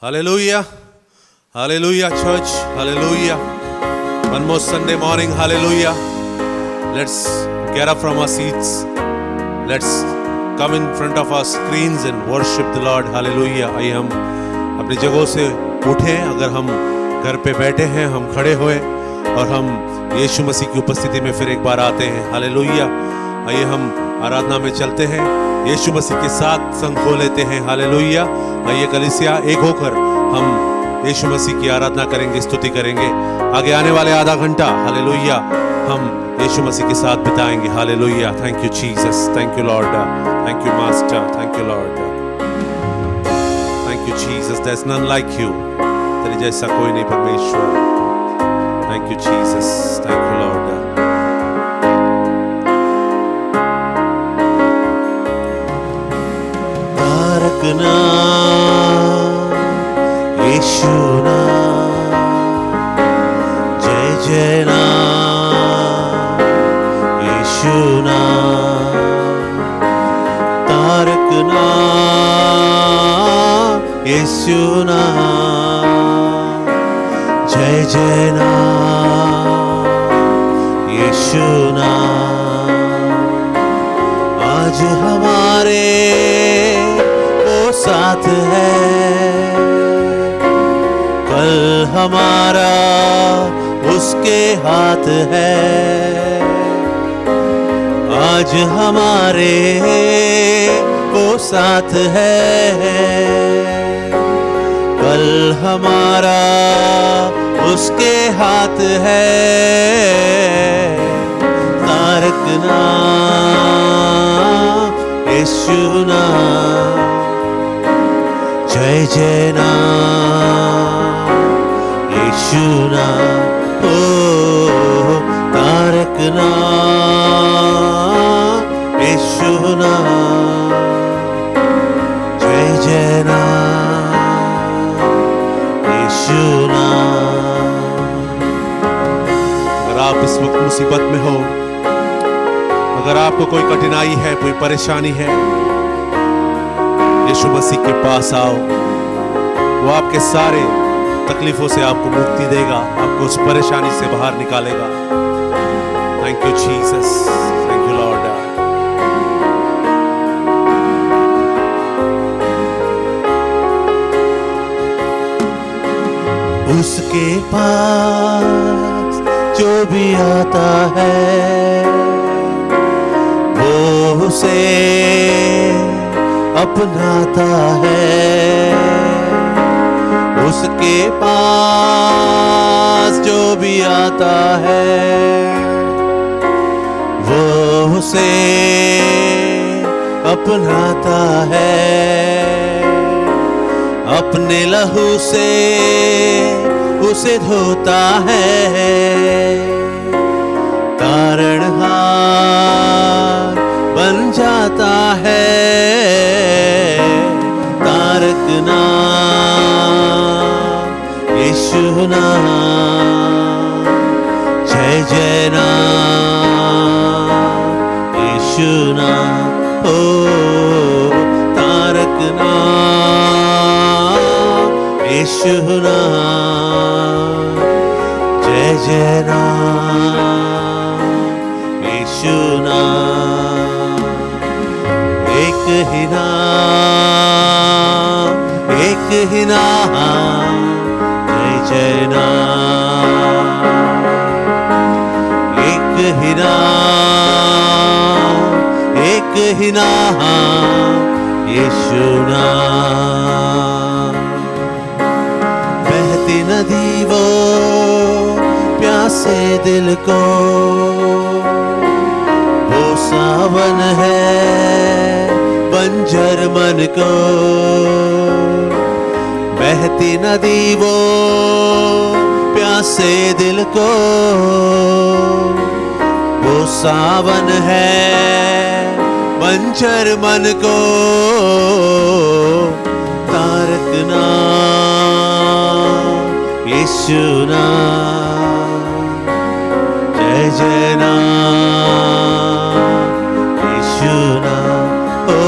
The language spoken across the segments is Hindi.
Hallelujah. Hallelujah, church. Hallelujah. One more Sunday morning. Hallelujah. Let's get up from our seats. Let's come in front of our screens and worship the Lord. Hallelujah. आइए हम अपनी जगहों से उठें. अगर हम घर पे बैठे हैं, हम खड़े हुए और हम यीशु मसीह की उपस्थिति में फिर एक बार आते हैं. हालेलुया. आइए हम आराधना में चलते हैं. यीशु मसीह के साथ संग खो लेते हैं. हालेलुया. आइए कलीसिया एक होकर हम यीशु मसीह की आराधना करेंगे, स्तुति करेंगे. आगे आने वाले आधा घंटा हालेलुया हम यीशु मसीह के साथ बिताएंगे. Hallelujah. Thank you Jesus. Thank you lord. Thank you master. Thank you lord. Thank you Jesus. There is none like you. तेरे जैसा कोई नहीं परमेश्वर. Thank you Jesus. Thank you lord. तारकना यीशु ना, जय जय ना यीशु ना. तारकना यीशु ना, जय जय ना यीशु ना. आज हमारे वो साथ है, कल हमारा उसके हाथ है. आज हमारे वो साथ है, कल हमारा उसके हाथ है. तारकना यीशु ना, जय जय ना यीशु ना. ओ तारकना यीशु ना, जय जय ना यीशु ना. अगर आप इस वक्त मुसीबत में हो, अगर आपको कोई कठिनाई है, कोई परेशानी है, यीशु मसीह के पास आओ. वो आपके सारे तकलीफों से आपको मुक्ति देगा, आपको उस परेशानी से बाहर निकालेगा. Thank you Jesus. Thank you Lord. उसके पास जो भी आता है, वो उसे अपनाता है. उसके पास जो भी आता है, वो उसे अपनाता है. अपने लहू से उसे धोता है, तारणहार बन जाता है. तारकना यीशु ना, जय जय ना यीशु ना. ओ तारकना यीशु ना, जय जय ना यीशु ना. एक ही नाम, एक ही नाम, जय जय ना. एक ही नाम, एक ही नाम यीशु ना. बहती नदी वो प्यासे दिल को, वो सावन है बंजर मन को. बहती नदी वो प्यासे दिल को, वो सावन है बंजर मन को. तारकना यीशु ना, जय जय ना यीशु ना. ओ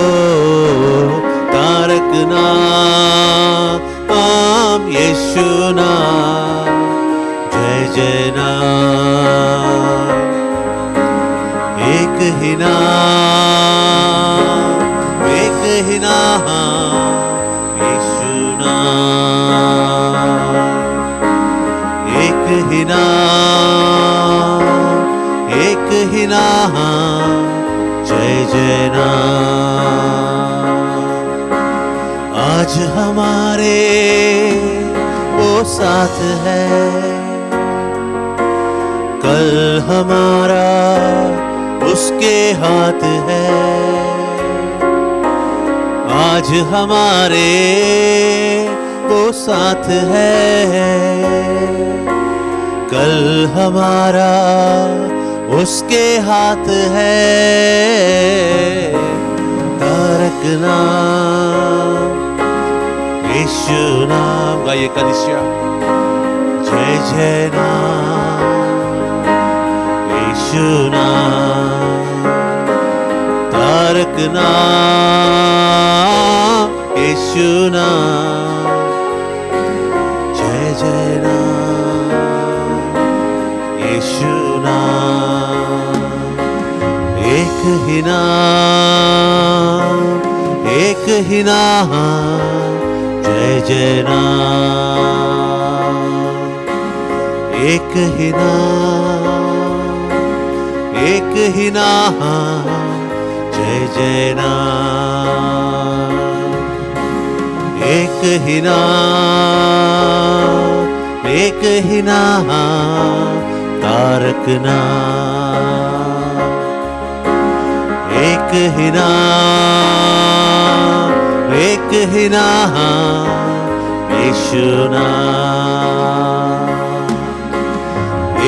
तारकना नाम, यीशु नाम, जय जय नाम, एक ही नाम, एक ही नाम, यीशु नाम, एक ही नाम, एक ही नाम, जय जय नाम। आज हमारे वो साथ है, कल हमारा उसके हाथ है। आज हमारे वो साथ है, कल हमारा उसके हाथ है। तारक नाम, यीशु नाम, गाइए कलिसिया, जय जय नाम, यीशु नाम, तारक नाम, यीशु नाम, जय जय नाम, यीशु नाम, एक ही नाम, एक ही नाम, जय जय नाम, एक ही नाम, एक ही नाम, जय जय नाम, एक ही नाम, एक ही नाम, तारक नाम, एक ही नाम, एक ही नाम, यीशु नाम,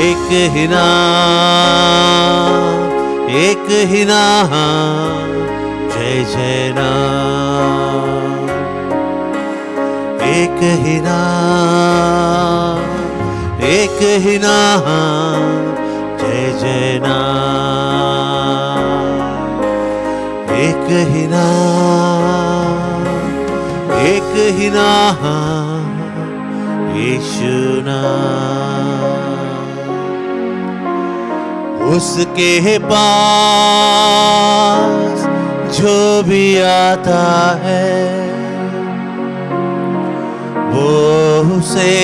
एक ही नाम, एक ही नाम, जय जय नाम, एक ही नाम, एक ही नाम, जय जय नाम, एक ही नाम, एक ही नाम, यीशु नाम। उसके पास जो भी आता है, वो उसे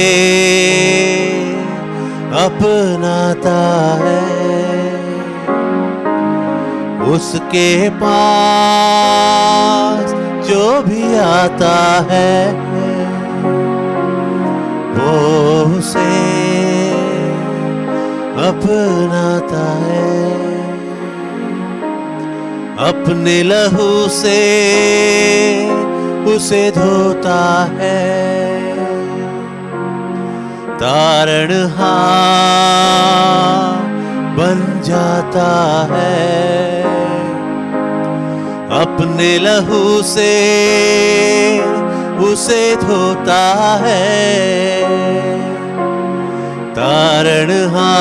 अपनाता है। उसके पास जो भी आता है, वो उसे अपनाता है। अपने लहू से उसे धोता है, तारणहार बन जाता है। अपने लहू से उसे धोता है, तारणहार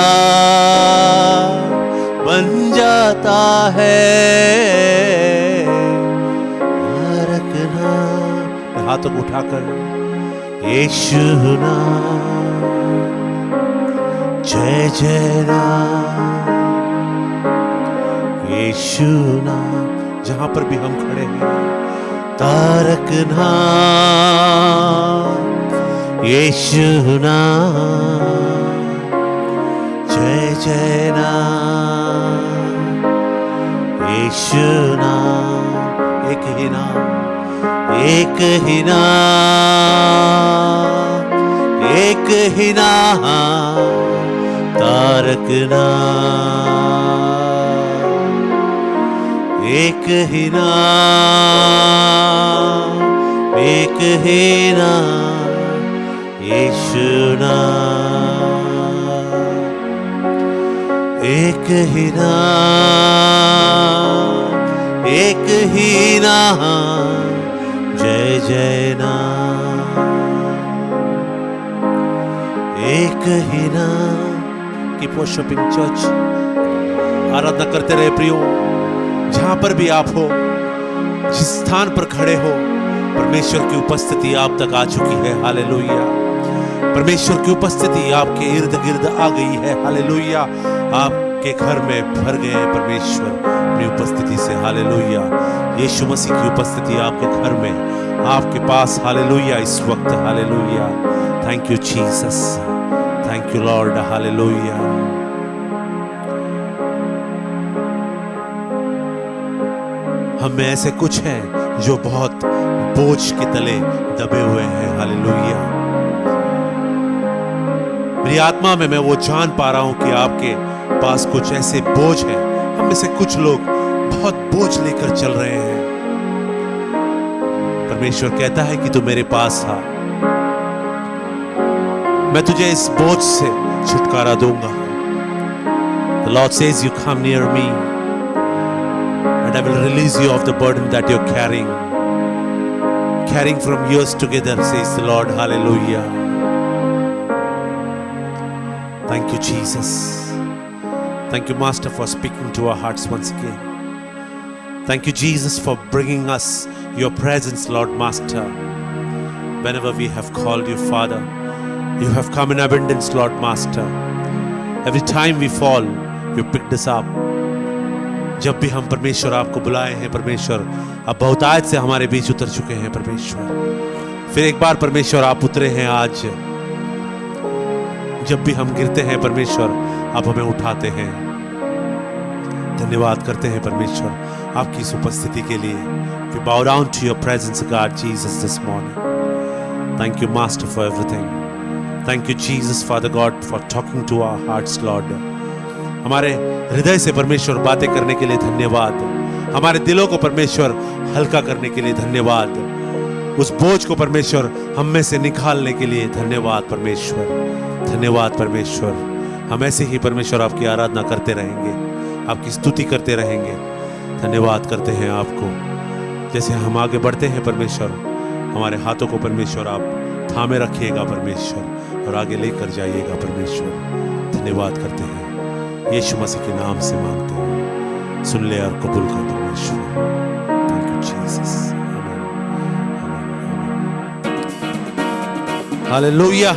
बन जाता है। रखना हाथों को उठाकर, यीशु नाम, जय जय नाम, यीशु नाम, जहां पर भी हम खड़े हैं, तारक नाम, यीशु नाम, जय जय नाम, यीशु नाम, एक ही नाम, एक ही नाम, एक ही नाम, तारक नाम, एक ही नाम, एक ही नाम, यीशु नाम, एक ही नाम, एक ही नाम, जय जय नाम, एक ही नाम। कीप वर्शिपिंग चर्च, आराधना करते रहे प्रियो, जहां पर भी आप हो, जिस स्थान पर खड़े हो, परमेश्वर की उपस्थिति आप तक आ चुकी है। हालेलुया। परमेश्वर की उपस्थिति आपके इर्द गिर्द आ गई है। हालेलुया। आपके घर में भर गए परमेश्वर अपनी उपस्थिति से। हालेलुया। यीशु मसीह की उपस्थिति आपके घर में, आपके पास। हालेलुया इस वक्त। Hallelujah. Thank you Jesus, thank you Lord. Hallelujah. हम में ऐसे कुछ हैं जो बहुत बोझ के तले दबे हुए हैं। हालेलुया। मेरी आत्मा में मैं वो जान पा रहा हूं कि आपके पास कुछ ऐसे बोझ हैं। हम में से कुछ लोग बहुत बोझ लेकर चल रहे हैं। परमेश्वर कहता है कि तू मेरे पास आ, मैं तुझे इस बोझ से छुटकारा दूंगा। The Lord says you come near me and I will release you of the burden that you're carrying from years together, says the Lord. Hallelujah. Thank you, Jesus. Thank you, Master, for speaking to our hearts once again. Thank you, Jesus, for bringing us your presence, Lord Master. Whenever we have called you, Father, you have come in abundance, Lord Master. Every time we fall, you picked us up. जब भी हम परमेश्वर आपको बुलाए हैं परमेश्वर, अब बहुतायत से हमारे बीच उतर चुके हैं परमेश्वर। फिर एक बार परमेश्वर आप उतरे हैं आज। जब भी हम गिरते हैं परमेश्वर, आप हमें उठाते हैं। धन्यवाद करते हैं परमेश्वर आपकी इस उपस्थिति के लिए। We bow down to your presence, God Jesus, this morning. Thank you, Master, for everything. Thank you, Jesus, Father God, for talking to our hearts, Lord. हमारे हृदय से परमेश्वर बातें करने के लिए धन्यवाद। हमारे दिलों को परमेश्वर हल्का करने के लिए धन्यवाद। उस बोझ को परमेश्वर हम में से निकालने के लिए धन्यवाद परमेश्वर। धन्यवाद परमेश्वर। हम ऐसे ही परमेश्वर आपकी आराधना करते रहेंगे, आपकी स्तुति करते रहेंगे। धन्यवाद करते हैं आपको। जैसे हम आगे बढ़ते हैं परमेश्वर, हमारे हाथों को परमेश्वर आप थामे रखिएगा परमेश्वर, और आगे लेकर जाइएगा परमेश्वर। धन्यवाद करते हैं, यीशु मसीह के नाम से मांगते हैं। सुन ले और कबूल कर परमेश्वर। Thank you Jesus. Hallelujah,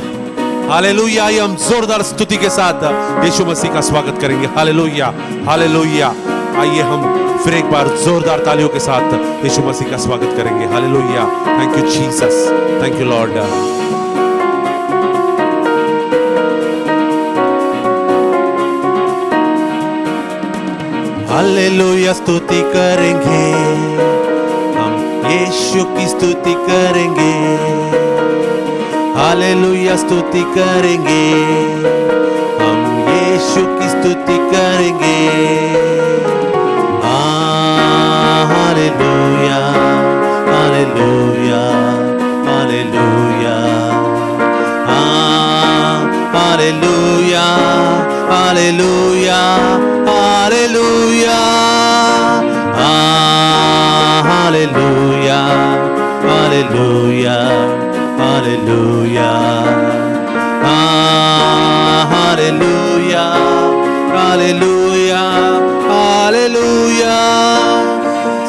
hallelujah. आइए हम जोरदार स्तुति के साथ यीशु मसीह का स्वागत करेंगे। Hallelujah, hallelujah. आइए हम फिर एक बार जोरदार तालियों के साथ यीशु मसीह का स्वागत करेंगे। Hallelujah. Thank you Jesus, thank you Lord. Hallelujah. स्तुति करेंगे हम, यीशु की स्तुति करेंगे। हालेलुया। स्तुति करेंगे हम, यीशु की स्तुति करेंगे। Hallelujah, hallelujah, hallelujah. Hallelujah, hallelujah, hallelujah. Hallelujah, hallelujah, hallelujah. Hallelujah, hallelujah, hallelujah.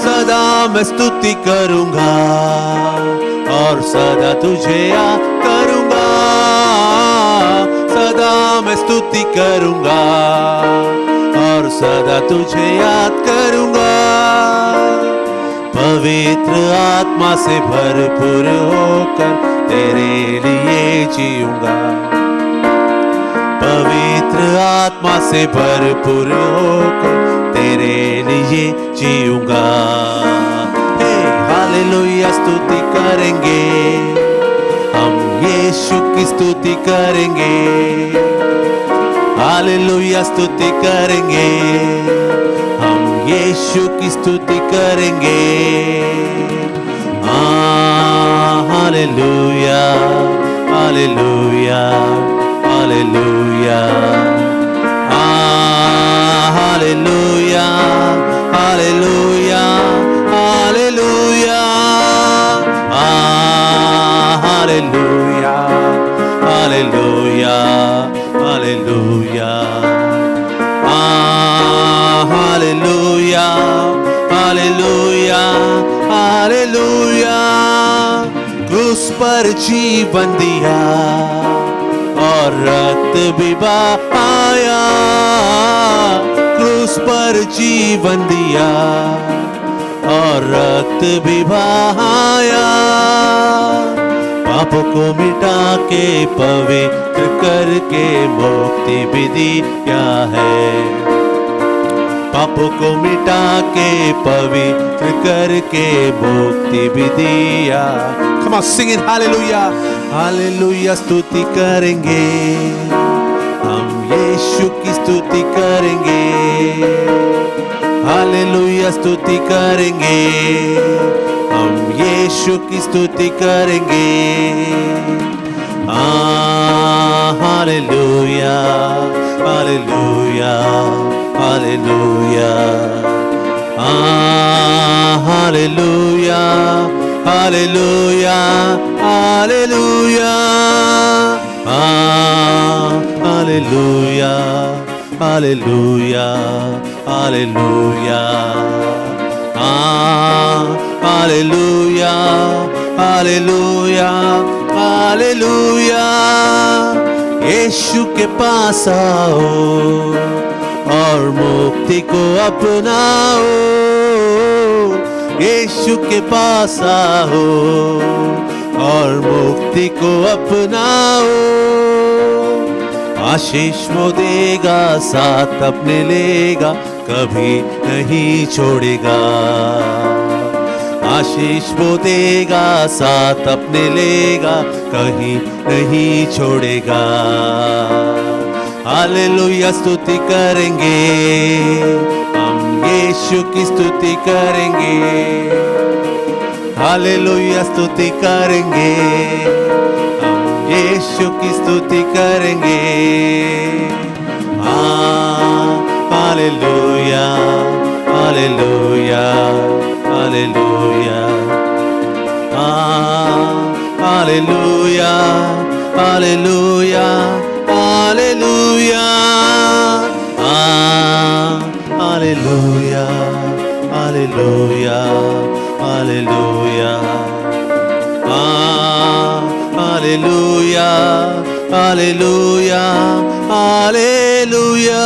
सदा मैं स्तुति करूंगा और सदा तुझे याद करूंगा। सदा मैं स्तुति करूंगा और सदा तुझे याद करूंगा। पवित्र आत्मा से भरपूर होकर तेरे लिए जीऊंगा। पवित्र आत्मा से भरपूर होकर तेरे लिए जीऊंगा। हे हालेलुया। स्तुति करेंगे हम, यीशु की स्तुति करेंगे। हालेलुया। स्तुति करेंगे हम, यीशु की स्तुति करेंगे। Hallelujah, hallelujah, hallelujah. Hallelujah, hallelujah, hallelujah. Hallelujah, hallelujah, hallelujah. Hallelujah, hallelujah, hallelujah. क्रूस पर जीवन दिया और रक्त भी बहाया, क्रूस पर जीवन दिया और रक्त भी बहाया, पापों को मिटा के पवित्र करके मुक्ति भी दिया है, पापों को मिटा के पवित्र करके मुक्ति भी दिया। Come on, sing it, hallelujah, hallelujah, स्तुति करेंगे हम, यीशु की स्तुति करेंगे, हालेलुया स्तुति करेंगे हम, यीशु की स्तुति करेंगे। Hallelujah hallelujah hallelujah, hallelujah hallelujah hallelujah, hallelujah hallelujah hallelujah, hallelujah hallelujah hallelujah. यीशु के पास आओ और मुक्ति को अपनाओ, यीशु के पास आओ और मुक्ति को अपनाओ, आशीष वो देगा साथ अपने लेगा, कभी नहीं छोड़ेगा, आशीष वो देगा साथ अपने लेगा, कहीं नहीं छोड़ेगा। हालेलुया स्तुति करेंगे हम, यीशु की स्तुति करेंगे, हालेलुया स्तुति करेंगे हम, यीशु की स्तुति करेंगे। Hallelujah hallelujah hallelujah, hallelujah hallelujah hallelujah, hallelujah hallelujah hallelujah, hallelujah hallelujah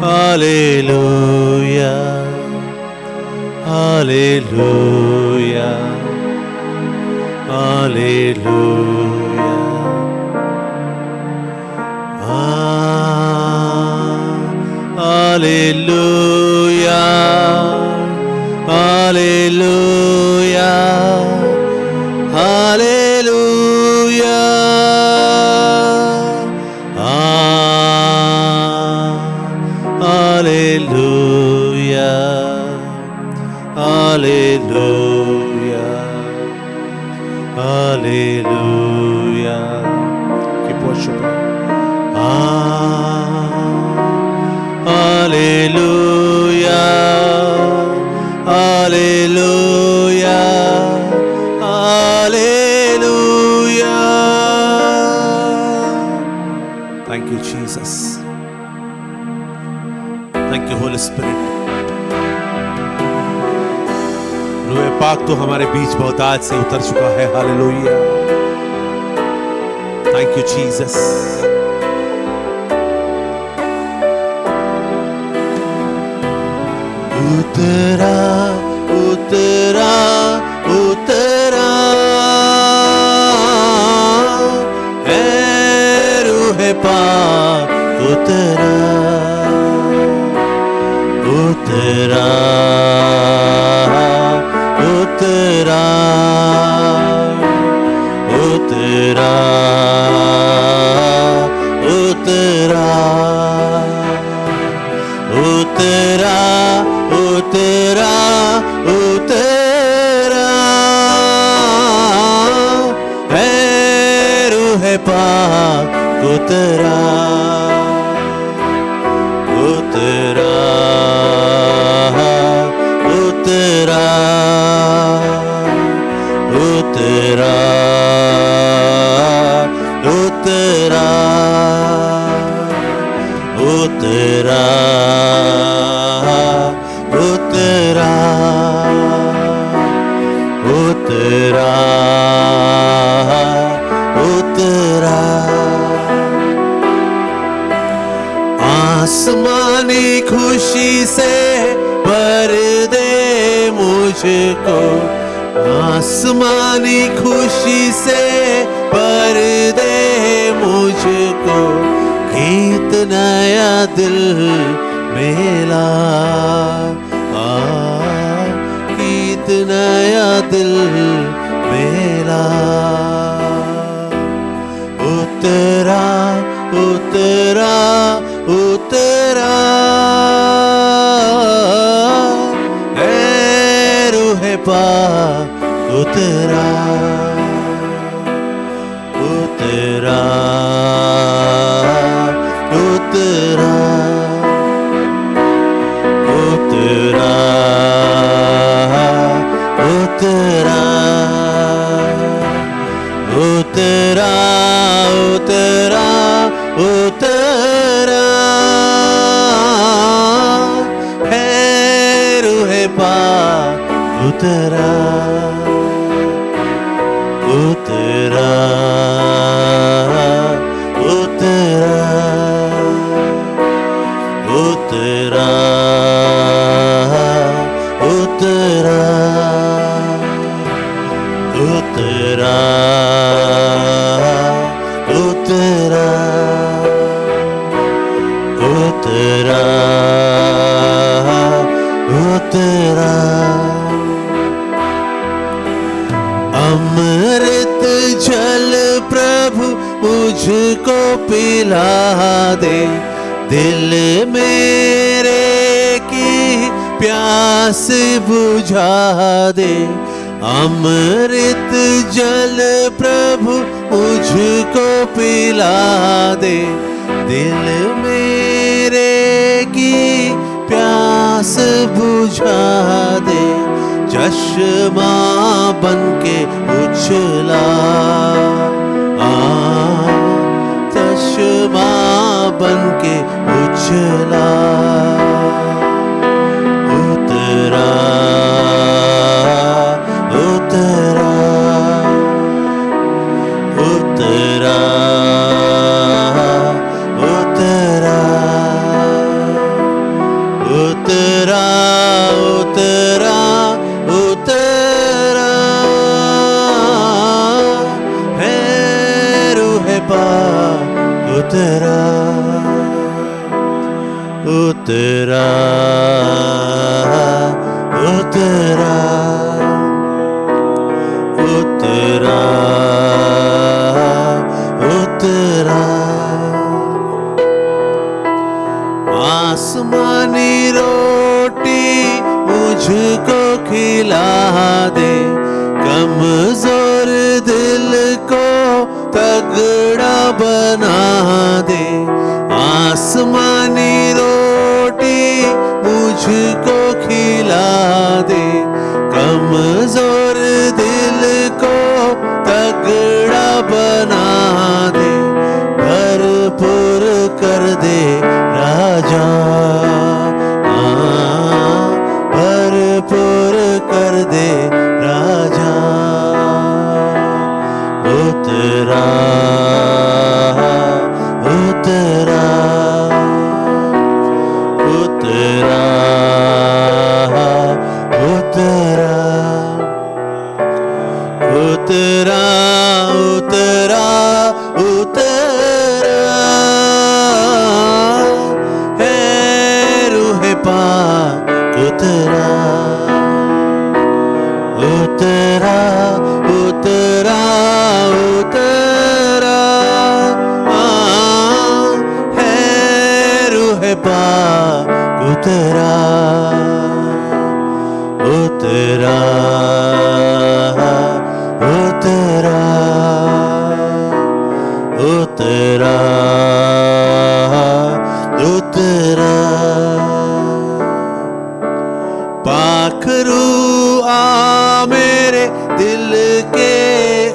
hallelujah, hallelujah hallelujah hallelujah, hallelujah hallelujah hallelujah, hallelujah hallelujah hallelujah. Keep worshiping. Hallelujah, hallelujah, hallelujah. Thank you, Jesus. Thank you, Holy Spirit. रूह पाक तो हमारे बीच बहुतायत से उतर चुका है। हालेलुया। Thank you, Jesus. उतरा उतरा उतरा है रूह पाक उतरा उतरा उतरा उतरा उतरा उतरा उतरा उतरा है रूह पाक उतरा उतरा उतरा उतरा उतरा उतरा उतरा उतरा आसमानी खुशी से भर दे मुझको, आसमानी खुशी से भर दे मुझको, गीत नया दिल मेला, गीत नया दिल मेला। उतरा उतरा उतरा है रूहे पाक उतरा उतरा उतरा उतरा उतरा उतरा उतरा उतरा है रूहे पाक उतरा उतरा उतरा उतरा उतरा उतरा उतरा उतरा उतरा अमृत जल प्रभु मुझको पिला दे, दिल मेरे की प्यास बुझा दे। अमृत जल प्रभु मुझको पिला दे, दिल मेरे की प्यास बुझा दे। चश्मा बनके उछला, चश्मा बनके उछला। उतरा उतरा उतरा उतरा उतरा उतरा उतरा है रूहे पाक उतरा उतरा उतरा उतरा उतरा आसमानी रोटी मुझको खिला दे, कमजोर दिल को तगड़ा बना दे। आसमानी रोटी मुझको खिला दे, कमजोर दिल को तगड़ा बना दे। भरपूर कर दे राजा, भरपूर कर दे राजा। उतरा उतरा उतरा उतरा उतरा उतरा उतरा है रूहे पाक उतरा उतरा उतरा उतरा है रूहे पाक उतरा उतरा उतरा उतरा उतरा। पाखरू आ मेरे दिल के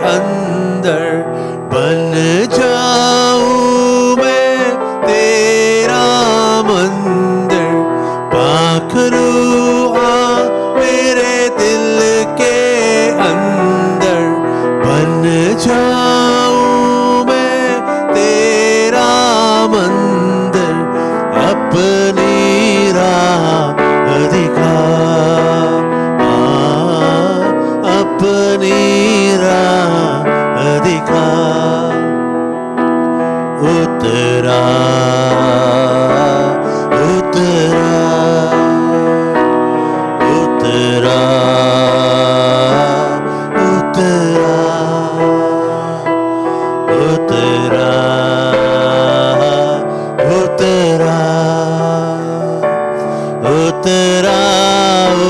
अंदर, बन जाऊं मैं तेरा मंदिर। पाखरू आ मेरे दिल के अंदर, उतरा उतरा उतरा उतरा उतरा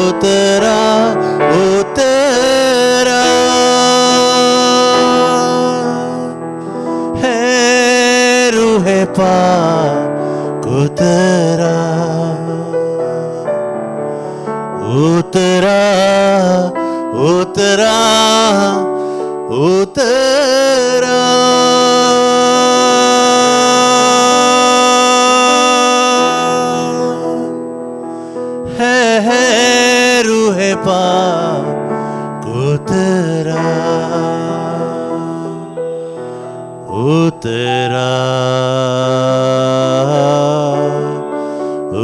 उतरा उतरा है रूहे पाक उतरा उतरा उतरा उतरा है रूहे पाक उतरा उतरा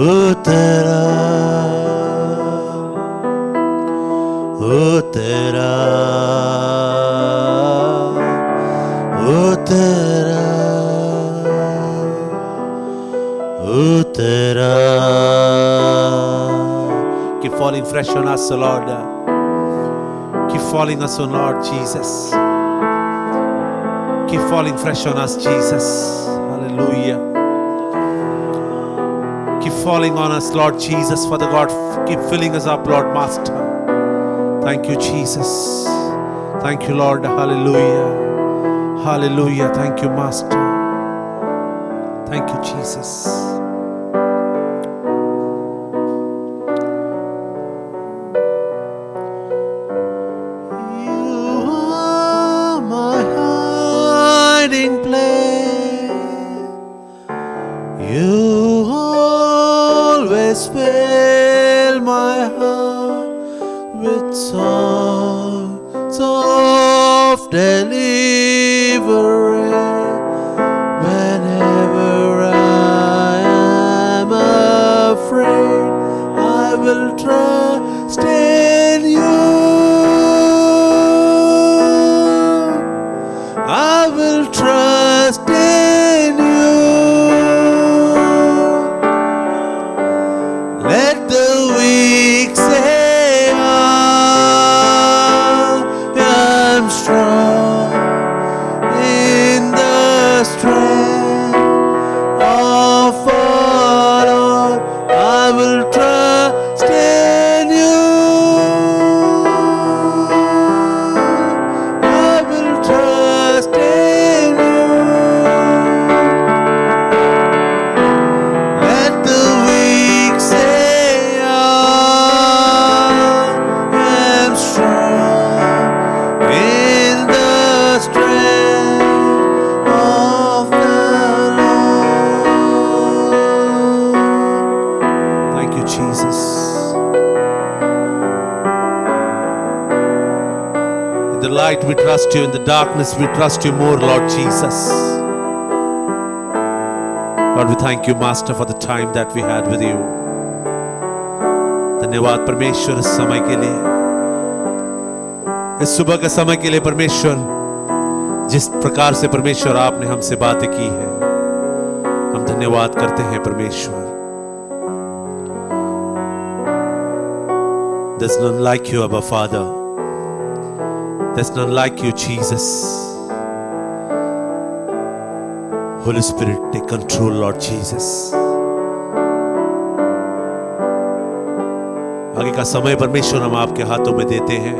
उतरा उतरा उतरा उतरा Keep falling fresh on us, O Lord. Keep falling us, O Lord Jesus. Keep falling fresh on us, Jesus. Hallelujah. Keep falling on us, Lord Jesus, Father God. Keep filling us up, Lord Master. Thank you, Jesus. Thank you, Lord. Hallelujah. Hallelujah. Thank you, Master. Thank you, Jesus. Fill my heart with songs of deliverance. Whenever I am afraid, I will trust in you. I will trust in you. Let the weak say I am strong in the strength of our Lord. I will trust in you. I will trust in you. Let the weak say In the light we trust you, in the darkness we trust you more, Lord Jesus. Lord, we thank you, Master, for the time that we had with you. धन्यवाद परमेश्वर इस समय के लिए, इस सुबह के समय के लिए परमेश्वर, जिस प्रकार से परमेश्वर आपने हमसे बातें की है, हम धन्यवाद करते हैं परमेश्वर. There's none like you, Abba Father. There's none like you, Jesus. Holy Spirit, take control, Lord Jesus. आगे का समय परमेश्वर हम आपके हाथों में देते हैं.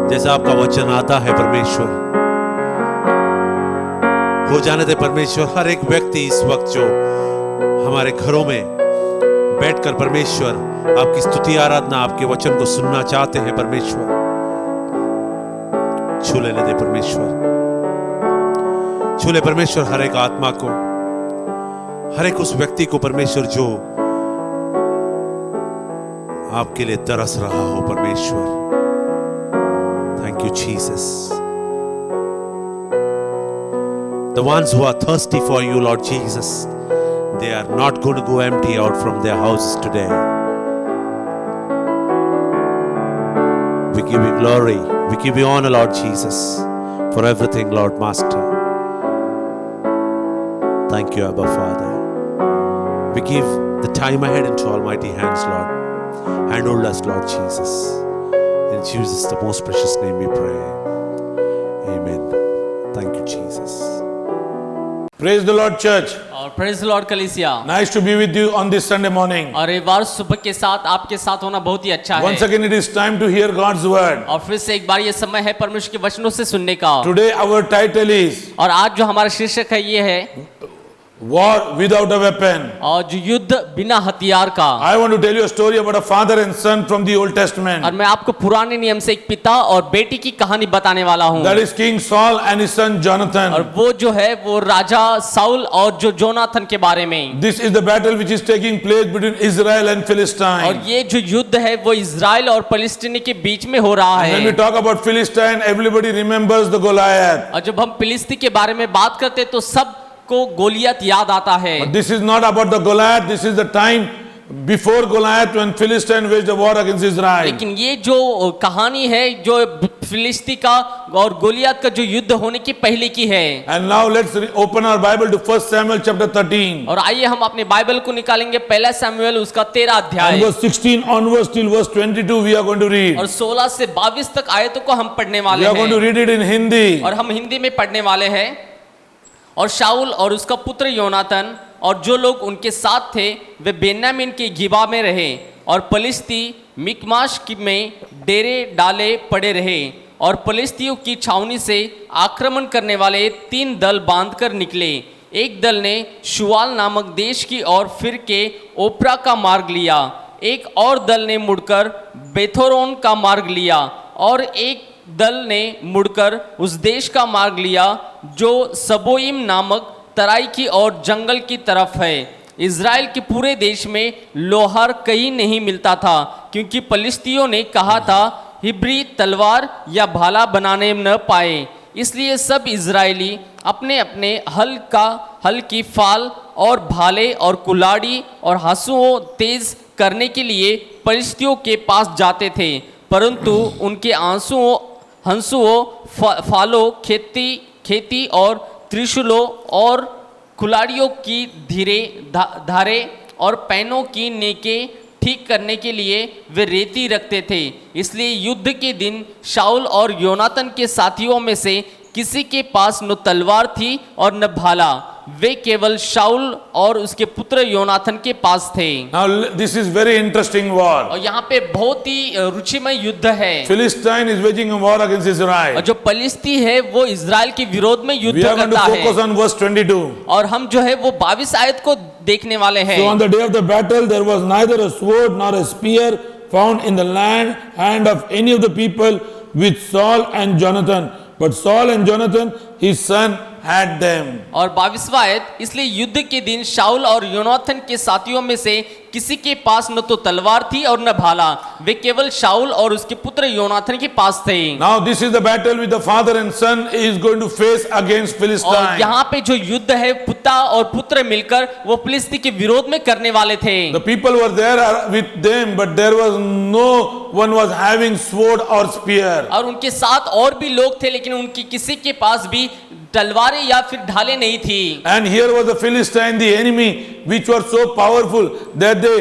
जैसा आपका वचन आता है परमेश्वर, हो जाने दे परमेश्वर. हर एक व्यक्ति इस वक्त जो हमारे घरों में बैठकर परमेश्वर आपकी स्तुति आराधना, आपके वचन को सुनना चाहते हैं परमेश्वर, छू लेने दे परमेश्वर. छू ले परमेश्वर हर एक आत्मा को, हर एक उस व्यक्ति को परमेश्वर जो आपके लिए तरस रहा हो परमेश्वर. Thank you Jesus. The ones who are thirsty for you, Lord Jesus, they are not going to go empty out from their houses today. We give you glory. We give you honor, Lord Jesus, for everything, Lord Master. Thank you, Abba Father. We give the time ahead into almighty hands, Lord. Handhold us, Lord Jesus. In Jesus, the most precious name we pray. Amen. Thank you, Jesus. Praise the Lord, church. और प्रेज लॉर्ड कलीसिया। Nice to be with you on this Sunday morning. और एक बार सुबह के साथ आपके साथ होना बहुत ही अच्छा Once है। again, it is time to hear God's word. और फिर से एक बार ये समय है परमेश्वर के वचनों से सुनने का। Today, our title is और आज जो हमारा शीर्षक है ये है War Without a Weapon. और जो युद्ध बिना हथियार का। I want to tell you a story about a father and son from the Old और Testament. मैं आपको पुराने नियम से एक पिता और बेटी की कहानी बताने वाला हूँ। That is King Saul and his son और Jonathan. वो जो है वो राजा साउल और जो जोनाथन के बारे में। This is the battle which is taking place between Israel and और Philistine. ये जो युद्ध है वो इजराइल और फलस्तीनी के बीच में हो रहा When we है। talk about Philistine, everybody remembers the Goliath. और जब हम फिलिस्ती के बारे में बात करते तो सब को गोलियत याद आता है। But this is not about the Goliath. This is the time before Goliath when Philistine waged a war against Israel. लेकिन ये जो कहानी है जो फिलिस्ती का और गोलियत का जो युद्ध होने की पहले की है। And now let's open our Bible to 1 Samuel chapter 13. और आइए हम अपने बाइबल को निकालेंगे पहला शमूएल उसका 13 And अध्याय verse 16 onwards till verse 22 we are going to read. और 16 से 22 तक आयतों को हम पढ़ने We वाले are going to हैं read it in Hindi. और हम हिंदी में पढ़ने वाले हैं। और शाऊल और उसका पुत्र योनातन और जो लोग उनके साथ थे वे बेन्यामीन के गिबा में रहे और फलिस्ती मिकमाश में डेरे डाले पड़े रहे और फलिस्तियों की छावनी से आक्रमण करने वाले 3 दल बांधकर निकले। एक दल ने शुआल नामक देश की ओर फिर के ओप्रा का मार्ग लिया, एक और दल ने मुड़कर बेथोरोन का मार्ग लिया और एक दल ने मुड़कर उस देश का मार्ग लिया जो सबोइम नामक तराई की और जंगल की तरफ है। इज़राइल के पूरे देश में लोहार कहीं नहीं मिलता था क्योंकि फलिस्तियों ने कहा था हिब्री तलवार या भाला बनाने न पाए, इसलिए सब इज़राइली अपने अपने हल की फाल और भाले और कुल्हाड़ी और हंसुओं तेज करने के लिए फलिस्तियों के पास जाते थे, परंतु उनके हंसुओं फालों खेती और त्रिशूलों और कुल्हाड़ियों की धारे और पैनों की नेके ठीक करने के लिए वे रेती रखते थे। इसलिए युद्ध के दिन शाऊल और योनातन के साथियों में से किसी के पास न तलवार थी और न भाला, वे केवल शाऊल और उसके पुत्र योनाथन के पास थे। Now this is very interesting war. और यहाँ पे बहुत ही रुचिमय युद्ध है। Philistine is waging a war against Israel. और जो फलिस्ती है वो इजराइल के विरोध में युद्ध We are going to करता focus है। on verse 22. और हम जो है वो 22 आयत को देखने वाले हैं। So on the day of the battle there was neither a sword nor a spear found in the hand of any of the people with Saul and Jonathan, but Saul and Jonathan his son had them. और 22वां आयत, इसलिए युद्ध के दिन शाऊल और योनाथन के साथियों में से किसी के पास न तो तलवार थी और न भाला, वे केवल शाऊल और उसके पुत्र योनाथन के पास थे। Now this is the battle with the father and son is going to face against और Philistine. यहाँ पे जो युद्ध है पिता और पुत्र मिलकर वो फिलिस्ती के विरोध में करने वाले थे। The people were there with them, but there was no one was having sword or spear. और उनके साथ और भी लोग थे लेकिन उनकी किसी के पास भी तलवारें या फिर ढालें नहीं थी। And here was the Philistine, the enemy, which were so powerful that they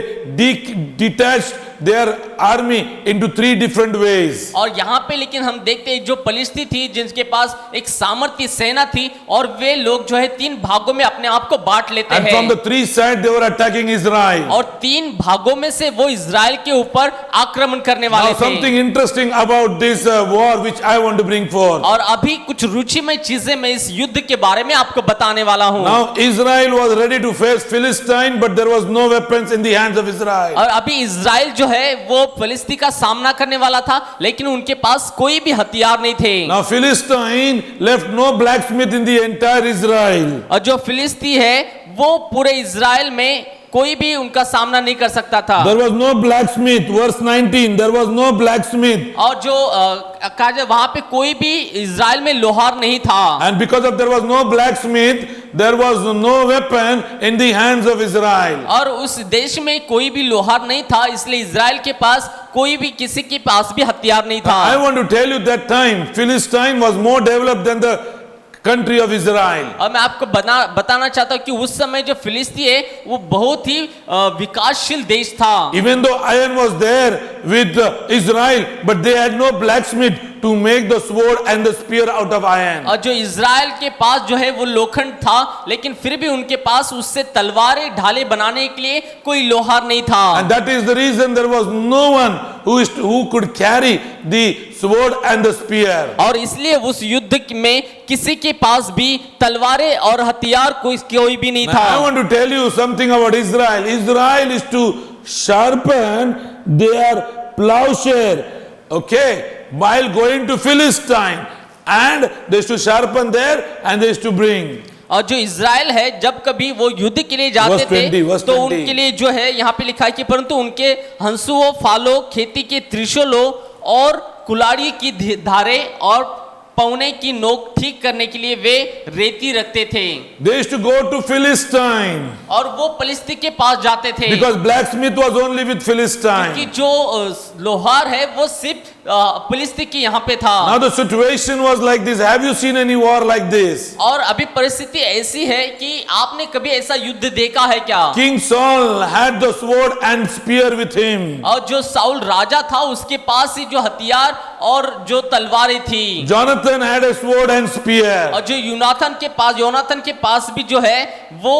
detached their army into 3 different ways. और यहाँ पे लेकिन हम देखते हैं जो फलिस्ती थी जिनके पास एक सामर्थ्य सेना थी और वे लोग जो है 3 भागों में अपने आप को बांट लेते And from हैं the 3 sides they were attacking Israel. और 3 भागों में से वो इजराइल के ऊपर आक्रमण करने वाले Now something थे। interesting about this war which I want to bring forth. और अभी कुछ रुचिमय चीजें मैं इस युद्ध के बारे में आपको बताने वाला हूँ। Now Israel was ready to face Philistine, but there was no weapons in the hands of Israel. और अभी इजराइल जो है वो फलिस्ती का सामना करने वाला था लेकिन उनके पास कोई भी हथियार नहीं थे। Now Philistine left no blacksmith in the entire Israel. और जो फिलिस्ती है वो पूरे इजराइल में कोई भी उनका सामना नहीं कर सकता था। There was no blacksmith. Verse 19. There was no blacksmith. और जो वहां पे कोई भी इजराइल में लोहार नहीं था। And because of there was no blacksmith, there was no weapon in the hands of Israel. और उस देश में कोई भी लोहार नहीं था इसलिए इजराइल के पास कोई भी किसी के पास भी हथियार नहीं था। I want to tell you that time Philistine was more developed than the country of Israel. और मैं आपको बताना चाहता हूँ कि उस समय जो फिलिस्ती है वो बहुत ही विकासशील देश था। Even though iron was there with Israel, but they had no blacksmith to make the sword and the spear out of iron. और जो इज़राइल के पास जो है वो लोखंड था, लेकिन फिर भी उनके पास उससे तलवारें ढाले बनाने के लिए कोई लोहार नहीं था। And that is the reason there was no one who could carry the sword and the spear. और इसलिए उस युद्ध में किसी के पास भी तलवारें और हथियार कोई भी नहीं Now, I था। want to tell you something about Israel. Israel is to sharpen their plowshare, okay, while going to Philistine, and they is to sharpen there and they is to bring. और जो इज़राइल है जब कभी वो युद्ध के लिए जाते Verse 20, थे verse तो 20. उनके लिए जो है यहाँ पे लिखा है कि परंतु उनके हंसुओं, फालों, खेती के त्रिशूलों और कुल्हाड़ी की धारे और पौने की नोक ठीक करने के लिए वे रेती रखते थे। They used to go to Philistine और वो फिलिस्ती के पास जाते थे because blacksmith was only with कि Philistine. जो लोहार है वो सिर्फ फिलिस्ती के यहाँ पे था। Now the situation was like this. Have you seen any war like this? और अभी परिस्थिति ऐसी है कि आपने कभी ऐसा युद्ध देखा है क्या? King Saul had the sword and spear with him. और जो साउल राजा था उसके पास ही जो हथियार और जो तलवारें थी। Jonathan had a sword and spear. और जो योनाथन के पास भी जो है वो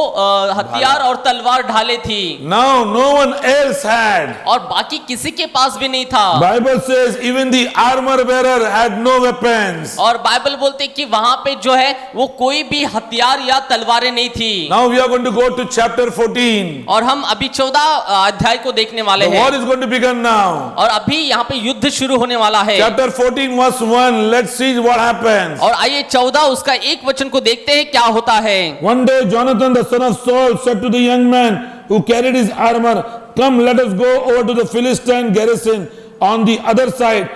हथियार और तलवार ढाले थी। Now no one else had. और बाकी किसी के पास भी नहीं था। Bible says even the armor bearer had no weapons. और बाइबल बोलते कि वहां पे जो है वो कोई भी हथियार या तलवारें नहीं थी। Now we are going to go to chapter 14. और हम अभी 14 अध्याय को देखने वाले The हैं। war is going to begin now. और अभी यहाँ पे युद्ध शुरू होने वाला है। Chapter 14 verse 1. Let's see what happens. और आइए 14 उसका एक वचन को देखते हैं क्या होता है। One day Jonathan the son of Saul said to the young man who carried his armor, "Come, let us go over to the Philistine garrison on the other side."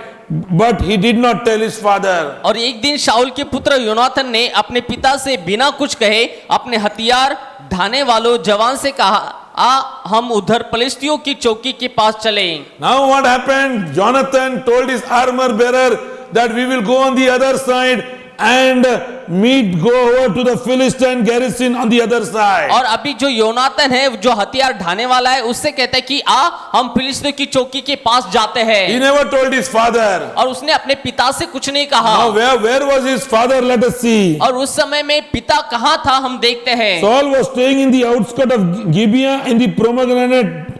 But he did not tell his father. और एक दिन शाऊल के पुत्र योनाथन ने अपने पिता से बिना कुछ कहे अपने हथियार ढाने वालों जवान से कहा, हम उधर फिलिस्तियों की चौकी के पास चले। Now what happened? Jonathan told his armor bearer that we will go on the other side and go over to the Philistine garrison on the other side. और अभी जो योनाथन है जो हथियार ढाने वाला है उससे कहता है कि हम फिलिस्तियों की चौकी के पास जाते हैं। He never told his father. और उसने अपने पिता से कुछ नहीं कहा। Now where was his father? Let us see. और उस समय में पिता कहाँ था हम देखते हैं। Saul was staying in the outskirts of Gibeah in the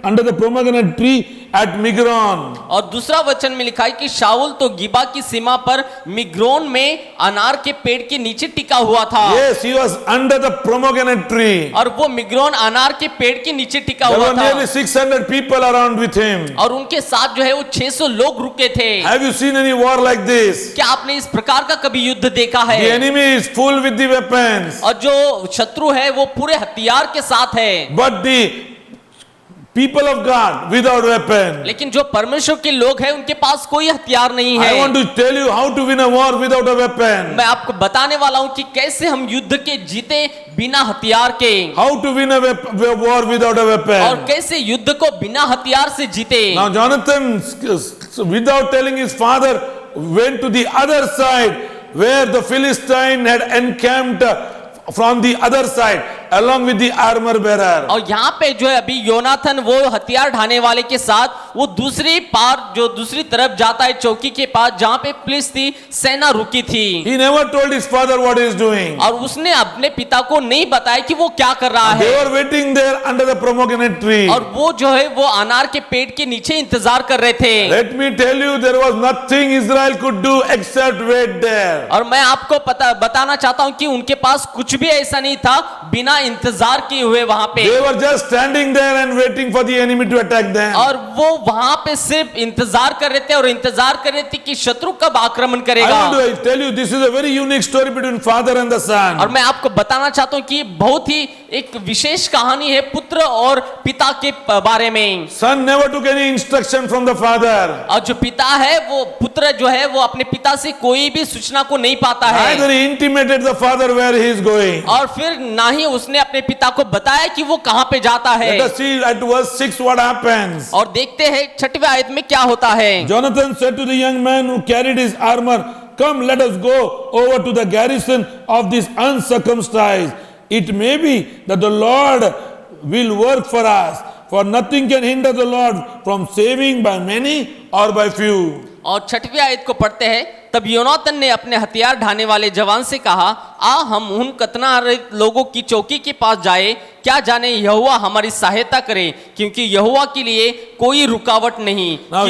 under the pomegranate tree at Migron. और दूसरा वचन में लिखा है कि शाऊल तो गिबा की सीमा पर मिग्रोन में अनार के पेड़ के नीचे टिका हुआ था। Yes, he was under the pomegranate tree. और वो मिग्रोन अनार के पेड़ के नीचे टिका There हुआ were था। nearly 600 people around with him. और उनके साथ जो है वो 600 लोग रुके थे। Have you seen any war like this? क्या आपने इस प्रकार का कभी युद्ध देखा है? The enemy is full with the weapons. और जो शत्रु है वो पूरे हथियार के साथ है। But the people of God without weapon. लेकिन जो परमेश्वर के लोग हैं उनके पास कोई हथियार नहीं है। I want to tell you how to win a war without a weapon. मैं आपको बताने वाला हूं कि कैसे हम युद्ध के जीते बिना हथियार के। How to win a war without a और weapon. कैसे युद्ध को बिना हथियार से जीते। Now Jonathan, without telling his father, went to the other side where the Philistine had encamped from the other side along with the armor bearer. और यहाँ पे जो है अभी योनाथन वो हथियार ढाने वाले के साथ वो दूसरी पार जो दूसरी तरफ जाता है चौकी के पास जहाँ पे फिलिस्ती सेना रुकी थी। He never told his father what he is doing. और उसने अपने पिता को नहीं बताया कि वो क्या कर रहा They है। were waiting there under the pomegranate tree. और वो जो है वो अनार के पेड़ के नीचे इंतजार कर रहे थे। Let me tell you, there was nothing Israel could do except wait there. और मैं आपको बताना चाहता हूँ कि उनके पास कुछ भी ऐसा नहीं था बिना इंतजार किए हुए वहां पे। They were just standing there and waiting for the enemy to attack them. और वो वहां पे सिर्फ इंतजार कर रहे थे और इंतजार कर रहे थे कि शत्रु कब आक्रमण I करेगा। want to tell you, this is a very unique story between father and the son. और मैं आपको बताना चाहता हूँ कि बहुत ही एक विशेष कहानी है पुत्र और पिता के बारे में। Son never took any instruction from the father. और जो पिता है वो पुत्र जो है वो अपने पिता से कोई भी सूचना को नहीं पाता है। Neither he intimated the father where he is going. और फिर ना ही उसने अपने पिता को बताया कि वो कहां पे जाता है। Let us see at verse 6 what happens. और देखते हैं 6वीं आयत में क्या होता है। Jonathan said to the young man who carried his armor, come, let us go over to the garrison of this uncircumcised. It may be that the Lord will work for us, for nothing can hinder the Lord from saving by many or by few. और 6वीं आयत को पढ़ते हैं, तब योनातन ने अपने हथियार ढाने वाले जवान से कहा, आ हम उन कतना रहित लोगों की चौकी के पास जाए, क्या जाने यहोवा हमारी सहायता करे, क्योंकि यहोवा के लिए कोई रुकावट नहीं। Now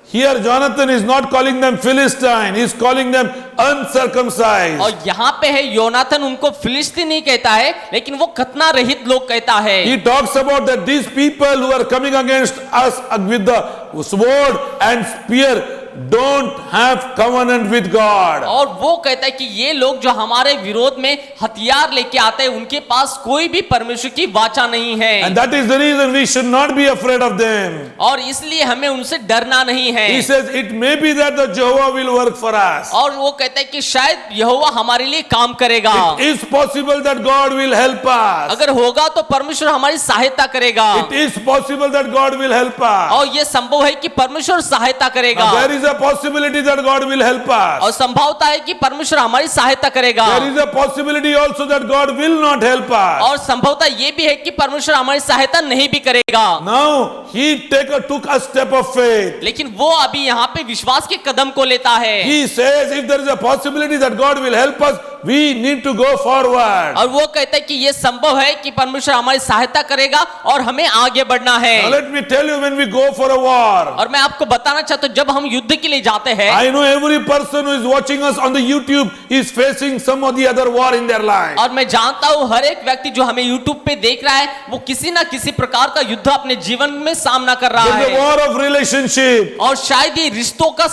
here Jonathan is not calling them Philistine, he is calling them uncircumcised. और यहाँ पे है योनाथन उनको फिलिस्ती नहीं कहता है, लेकिन वो खतना रहित लोग कहता है। He talks about that these people who are coming against us with the sword and spear don't have covenant with God. और वो कहता है कि ये लोग जो हमारे विरोध में हथियार लेके आते हैं, उनके पास कोई भी परमेश्वर की वाचा नहीं है। And that is the reason we should not be afraid of them. और इसलिए हमें उनसे डरना नहीं है। He says it may be that the Jehovah will work for us. और वो कहता है कि शायद यहोवा हमारे लिए काम करेगा। It is possible that God will help us. अगर होगा तो परमेश्वर हमारी सहायता करेगा। It is possible that God will help us. और ये संभव है कि परमेश्वर सहायता करेगा। There is a possibility that God will help us. और संभावता है कि परमेश्वर हमारी सहायता करेगा। There is a possibility also that God will not help us. और संभवता ये भी है कि परमेश्वर हमारी सहायता नहीं भी करेगा। Now he took a step of faith. लेकिन वो अभी यहाँ पे विश्वास के कदम को लेता है। He says if there is a possibility that God will help us, we need to go forward. और वो कहता है कि ये संभव है कि परमेश्वर हमारी सहायता करेगा और हमें आगे बढ़ना है। Now let me tell you, when we go for a war, और मैं आपको बताना चाहता हूँ, जब हम युद्ध के लिए जाते हैं, I know every person who is watching us on the YouTube is facing some or the other war in their life. और मैं जानता हूँ हर एक व्यक्ति जो हमें YouTube पे देख रहा है, वो किसी ना किसी प्रकार का युद्ध अपने जीवन में सामना कर रहा There is a है। war of relationship. और शायद ये रिश्तों का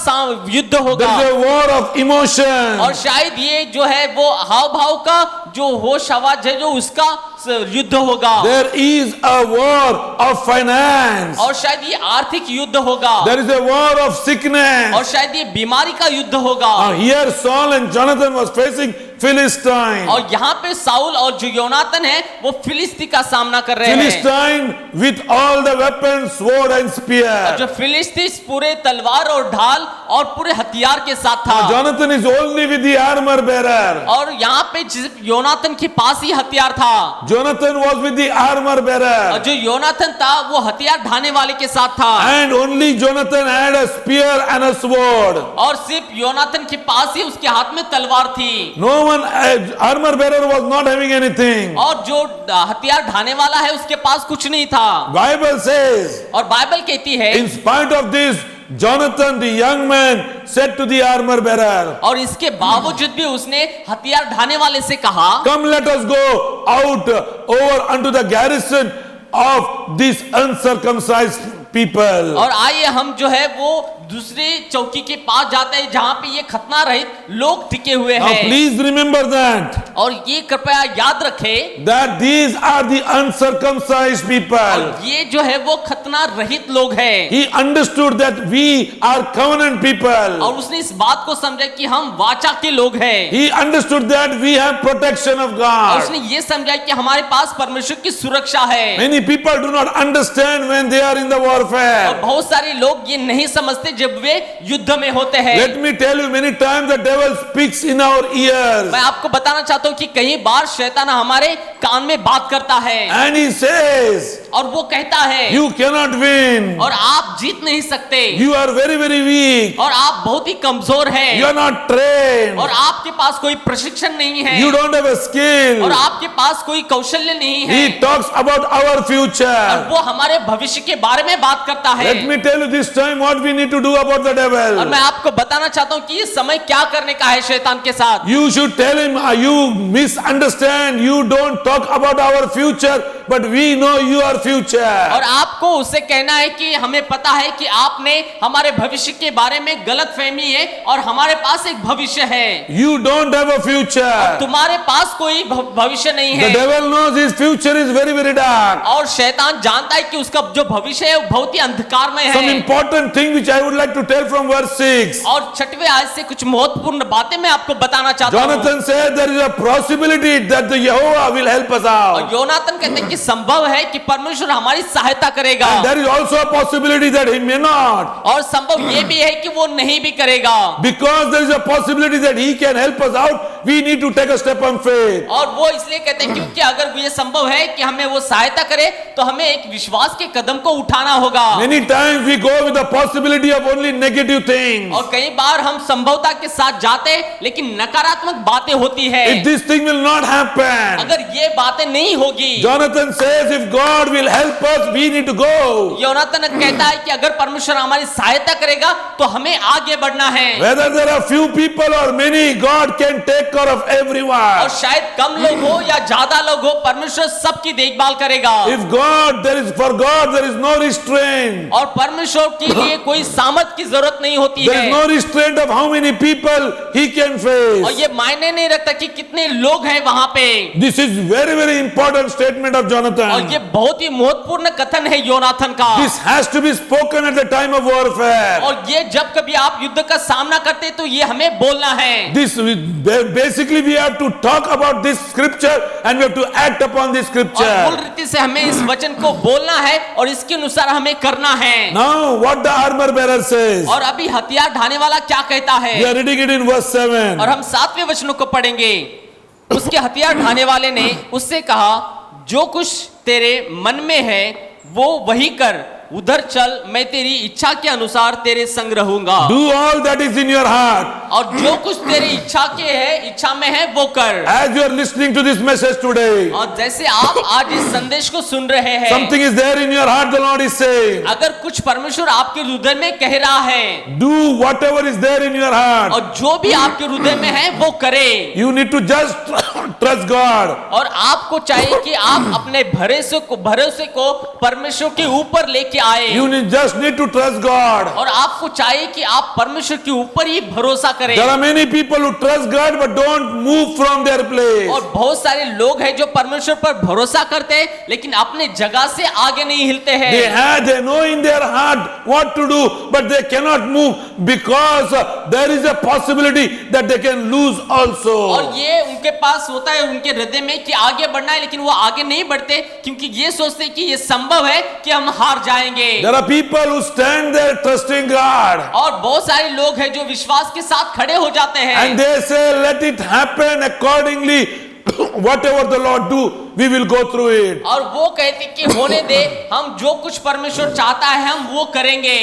युद्ध होगा। There is a war of emotion. और शायद ये जो है वो हाव भाव का जो होश आवाज है, जो उसका युद्ध होगा। There is a war of finance. और शायद ये आर्थिक युद्ध होगा। There is a war of sickness. और शायद ये बीमारी का युद्ध होगा। Here Saul and Jonathan was facing Philistine. और यहाँ पे साउल और जो योनातन है वो फिलिस्ती का सामना कर रहे हैं। Philistine with all the weapons, sword and spear. जो फिलिस्ती पूरे तलवार और ढाल और पूरे हथियार के साथ था। Jonathan is only with the armor bearer. और यहाँ पे योनातन के पास ही हथियार था। Jonathan was with the armor और bearer. जो योनातन था वो हथियार ढाने वाले के साथ था। And only Jonathan had a spear and a sword. और सिर्फ योनातन के पास ही उसके हाथ में तलवार थी। No one, armor bearer was not having anything. और जो हथियार ढाने वाला है उसके पास कुछ नहीं था। Bible says, और बाइबल कहती है, in spite of this, Jonathan, the young man, said to the armor bearer, और इसके बावजूद भी उसने हथियार ढाने वाले से कहा, come let us go out over unto the garrison of these uncircumcised people. और आइए हम जो है वो दूसरे चौकी के पास जाते हैं जहां पे ये खतना रहित लोग टिके हुए Now हैं। please remember that और ये कृपया याद रखें, that these are the uncircumcised people. और ये जो है वो खतना रहित लोग हैं। He understood that we are covenant people. और उसने इस बात को समझा कि हम वाचा के लोग हैं। He understood that we have protection of और God. उसने ये समझा कि हमारे पास परमेश्वर की सुरक्षा है। Many people do not understand when they are in the और warfare. बहुत सारे लोग ये नहीं समझते जब वे युद्ध में होते हैं। Let me tell you, many times the devil speaks in our ears. मैं आपको बताना चाहता हूँ कि कई बार शैतान हमारे कान में बात करता है And he says, और वो कहता है, you cannot win. और आप जीत नहीं सकते, You are very, very weak. और आप बहुत ही कमजोर हैं, You are not trained. और आपके पास कोई प्रशिक्षण नहीं है, You don't have a skill. और आपके पास कोई कौशल्य नहीं है। He talks about our और future. वो हमारे भविष्य के बारे में बात करता है। Let me tell you this time what we need to do about the और devil. मैं आपको बताना चाहता हूँ कि ये समय क्या करने का है शैतान के साथ। You should tell him, you misunderstand. You don't talk about our future, but we know your future. और आपको उससे कहना है कि हमें पता है कि आपने हमारे भविष्य के बारे में गलत फहमी है और हमारे पास एक भविष्य है। You don't have a future. तुम्हारे पास कोई भविष्य नहीं The है। devil knows his future is very, very dark. और शैतान जानता है कि उसका जो भविष्य है वो बहुत ही अंधकार में Some है। important thing which I would like to tell from verse 6. और 6वें आयत से कुछ महत्वपूर्ण बातें मैं आपको बताना चाहता हूँ। Jonathan said there is a possibility that the Jehovah will help us और out. योनातन कहते हैं कि संभव है कि परमेश्वर हमारी सहायता करेगा, And there is also a possibility that he may not. और संभव ये भी है कि वो नहीं भी करेगा। Because there is a possibility that he can help us out, we need to take a step on faith. और वो इसलिए कहते हैं क्योंकि अगर ये संभव है कि हमें वो सहायता करे तो हमें एक विश्वास के कदम को उठाना होगा। Many times we go with the possibility of only negative things. और कई बार हम संभवता के साथ जाते हैं लेकिन नकारात्मक बातें होती है। If this thing will not happen, अगर ये बातें नहीं होगी, Jonathan says, if God will help us, we need to go. योनातन कहता है कि अगर परमेश्वर हमारी सहायता करेगा तो हमें आगे बढ़ना है। Whether there are few people or many, God can take care of और everyone. शायद कम लोग हो या ज्यादा लोग हो, परमेश्वर सबकी देखभाल करेगा। If for God there is no restraint. और परमेश्वर के लिए कोई सामर्थ की जरूरत नहीं होती There है। is no restraint of how many people he can और face. ये मायने नहीं रखता कि कितने लोग हैं वहां पे। This is very, very important statement of और Jonathan. ये बहुत ही महत्वपूर्ण कथन है योनाथन का। This has to be spoken at the time of warfare. और ये जब कभी आप युद्ध का सामना करते हैं तो ये हमें बोलना है। This basically we have to talk about this scripture and we have to act upon this और मूल scripture. रीति से हमें इस वचन को बोलना है और इसके अनुसार हमें करना है। Now what the armor bearer says, और अभी हथियार ढाने वाला क्या कहता है, we are reading it in verse 7. और हम 7वें वचनों को पढ़ेंगे। उसके हथियार ढाने वाले ने उससे कहा, जो कुछ तेरे मन में है वो वही कर, उधर चल, मैं तेरी इच्छा के अनुसार तेरे संग रहूंगा। Do all that is in your heart. और जो कुछ तेरी इच्छा में है वो कर। As you are listening to this message today, और जैसे आप आज इस संदेश को सुन रहे हैं, something is there in your heart, the Lord is saying. अगर कुछ परमेश्वर आपके हृदय में कह रहा है, Do whatever is there in your heart. और जो भी आपके हृदय में है वो करे। You need to just trust God. और आपको चाहिए कि आप अपने भरोसे को परमेश्वर के ऊपर लेके आए। You just need to trust God. और आपको चाहिए कि आप परमेश्वर के ऊपर ही भरोसा करें। There are many people who trust God but don't move from their place. और बहुत सारे लोग हैं जो परमेश्वर पर भरोसा करते हैं लेकिन अपने जगह से आगे नहीं हिलते हैं। They know in their heart what to do, but they cannot move because there is a possibility that they can lose also. और ये उनके पास होता है उनके हृदय में कि आगे बढ़ना है, लेकिन वो आगे नहीं बढ़ते क्योंकि ये सोचते कि ये संभव है कि हम हार जाएंगे। There are people who stand there trusting God. और बहुत सारे लोग हैं जो विश्वास के साथ खड़े हो जाते हैं। And they say, let it happen accordingly. Whatever the Lord do, we will go through it. और वो कहते कि होने दे, हम जो कुछ परमेश्वर चाहता है हम वो करेंगे।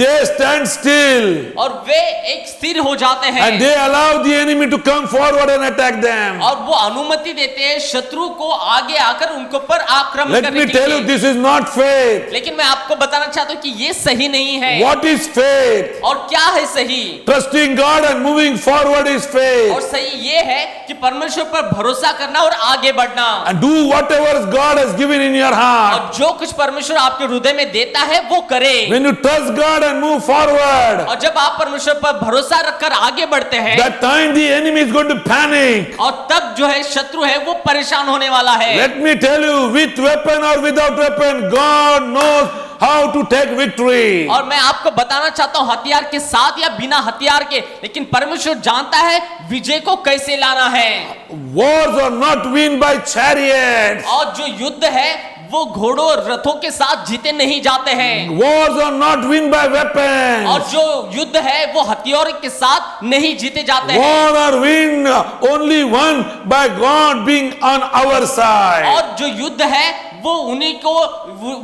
They stand still. और वे एक स्थिर हो जाते हैं। And they allow the enemy to come forward and attack them. और वो अनुमति देते हैं शत्रु को आगे आकर उनके ऊपर आक्रमण Let करने me के tell you, लिए। this is not faith. लेकिन मैं आपको बताना चाहता हूँ कि ये सही नहीं है। What is faith? और क्या है सही? Trusting God and moving forward is और faith. सही ये है कि परमेश्वर पर भरोसा करना और आगे बढ़ना। And do whatever God has given in your heart. और जो कुछ परमेश्वर आपके हृदय में देता है वो करे। When you trust God and move forward, और जब आप परमेश्वर पर भरोसा रखकर आगे बढ़ते हैं, that time the enemy is going to panic. और तब जो है शत्रु है वो परेशान होने वाला है। Let me tell you, with weapon or without weapon, God knows how to take victory. और मैं आपको बताना चाहता हूं हथियार के साथ या बिना हथियार के, लेकिन परमेश्वर जानता है विजय को कैसे लाना है। Wars are not won by chariots. और जो युद्ध है वो घोड़ों और रथों के साथ जीते नहीं जाते हैं। Wars are not won by weapons. और जो युद्ध है वो हथियार के साथ नहीं जीते जाते हैं। War are only won by God being on our side. और जो युद्ध है वो उन्हीं को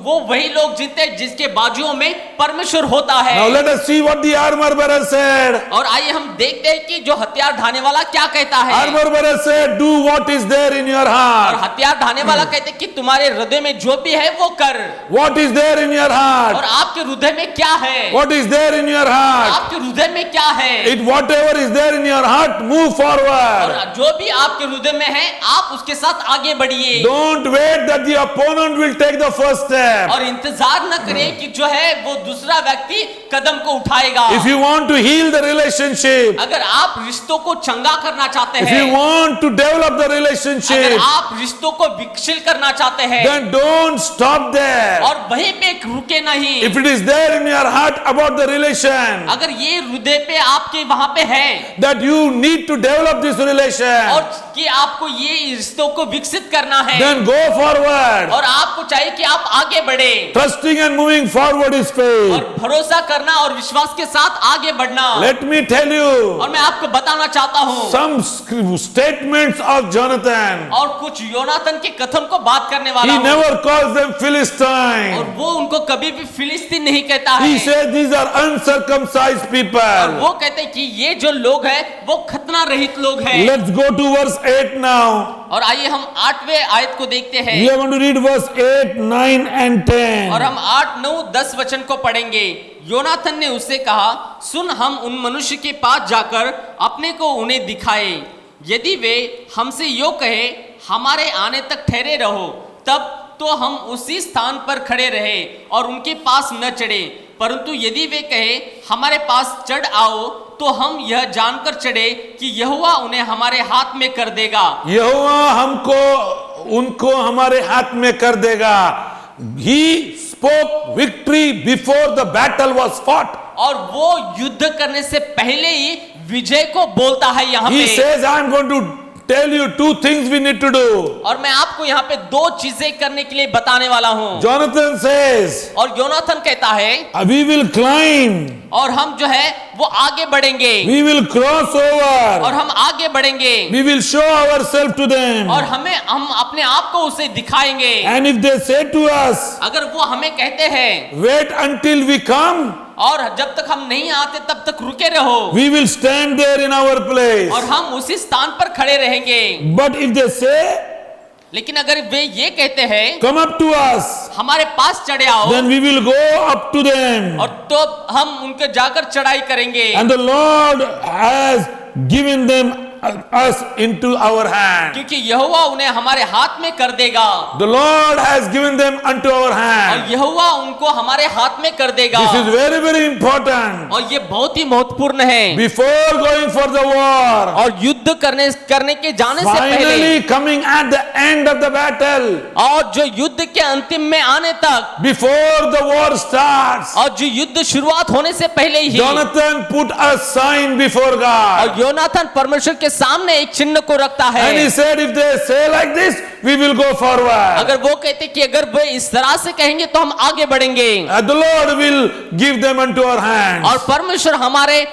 वो वही लोग जीते हैं जिसके बाजुओं में परमेश्वर होता है। Now let us see what the armor bearer said. और आइए हम देखते हैं कि जो हथियार ढाने वाला क्या कहता है। Armor bearer said, do what is there in your और heart. हथियार ढाने वाला कहते हैं कि तुम्हारे हृदय में जो भी है वो कर। What is there in your और heart? आपके हृदय में क्या है? What is there in your heart? आपके हृदय में क्या है? Whatever is there in your heart, move forward. और जो भी आपके हृदय में है आप उसके साथ आगे बढ़िए। Don't wait that the opponent opponent will take the first step. और इंतजार न करें कि जो है वो दूसरा व्यक्ति कदम को उठाएगा। If you want to heal the relationship, अगर आप रिश्तों को चंगा करना चाहते if you हैं, want to develop the अगर relationship, आप रिश्तों को विकसित करना चाहते हैं, then don't stop there. और वहीं पे रुके नहीं। If it is there in your heart about the relation, अगर ये हृदय पे आपके वहां पे है that you need to develop this relation, और कि आपको ये रिश्तों को विकसित करना है, then go forward. और आपको चाहिए कि आप आगे बढ़े Trusting and moving forward is faith. और भरोसा करना और विश्वास के साथ आगे बढ़ना। Let me tell you और मैं आपको बताना चाहता हूँ some statements of Jonathan. और कुछ योनाथन के कथन को बात करने वाला He हूँ। never calls them और Philistine. वो उनको कभी भी फिलिस्तीन नहीं कहता He है, says these are uncircumcised और people. वो कहते हैं कि ये जो लोग हैं वो खतना रहित लोग हैं। Let's go to verse 8 now. और आइए हम 8वें आयत को देखते हैं We are going to read verse 8, 9 and 10. और हम 8, 9, 10 वचन को पढ़ेंगे। योनाथन ने उससे कहा, सुन, हम उन मनुष्य के पास जाकर अपने को उन्हें दिखाए। यदि वे हमसे यो कहे, हमारे आने तक ठहरे रहो, तब तो हम उसी स्थान पर खड़े रहे और उनके पास न चढ़े। परंतु यदि वे कहे, हमारे पास चढ़ आओ, तो हम यह जानकर चढ़े कि यहोवा उन्हें हमारे हाथ में कर देगा। यहोवा उनको हमारे हाथ में कर देगा. He spoke victory before the battle was fought. और वो युद्ध करने से पहले ही विजय को बोलता है यहाँ He पे। says, I am going to tell you two things we need to do. और मैं आपको यहाँ पे 2 चीजें करने के लिए बताने वाला हूँ। Jonathan says, और योनाथन कहता है, we will climb, और हम जो है वो आगे बढ़ेंगे, we will cross और over, हम आगे बढ़ेंगे, we will show ourselves to them. और हम अपने आप को उसे दिखाएंगे। And if they say to us, अगर वो हमें कहते हैं, wait until we come, और जब तक हम नहीं आते तब तक रुके रहो, we will stand there in our place. और हम उसी स्थान पर खड़े रहेंगे। But if they say, लेकिन अगर वे ये कहते हैं, come up to us, हमारे पास चढ़े आओ, then we will go up to them. और तो हम उनके जाकर चढ़ाई करेंगे। And the Lord has given them us into our hand. क्योंकि यहोवा उन्हें हमारे हाथ में कर देगा, The Lord has given them unto our और hand. यहोवा उनको हमारे हाथ में कर देगा। This is very, very important. और ये बहुत ही महत्वपूर्ण है। Before going for the war, और युद्ध करने के जाने से पहले, finally coming at the end of the battle, और जो युद्ध के अंतिम में आने तक, before the war starts, और जो युद्ध शुरुआत होने से पहले ही, Jonathan put a sign before God. और योनाथन परमेश्वर के सामने एक चिन्ह को रखता है। And he said, if they say like this, we will go forward. अगर वो कहते कि अगर वे इस तरह से कहेंगे तो हम आगे बढ़ेंगे, And the Lord will give them unto our hands. और परमेश्वर हमारे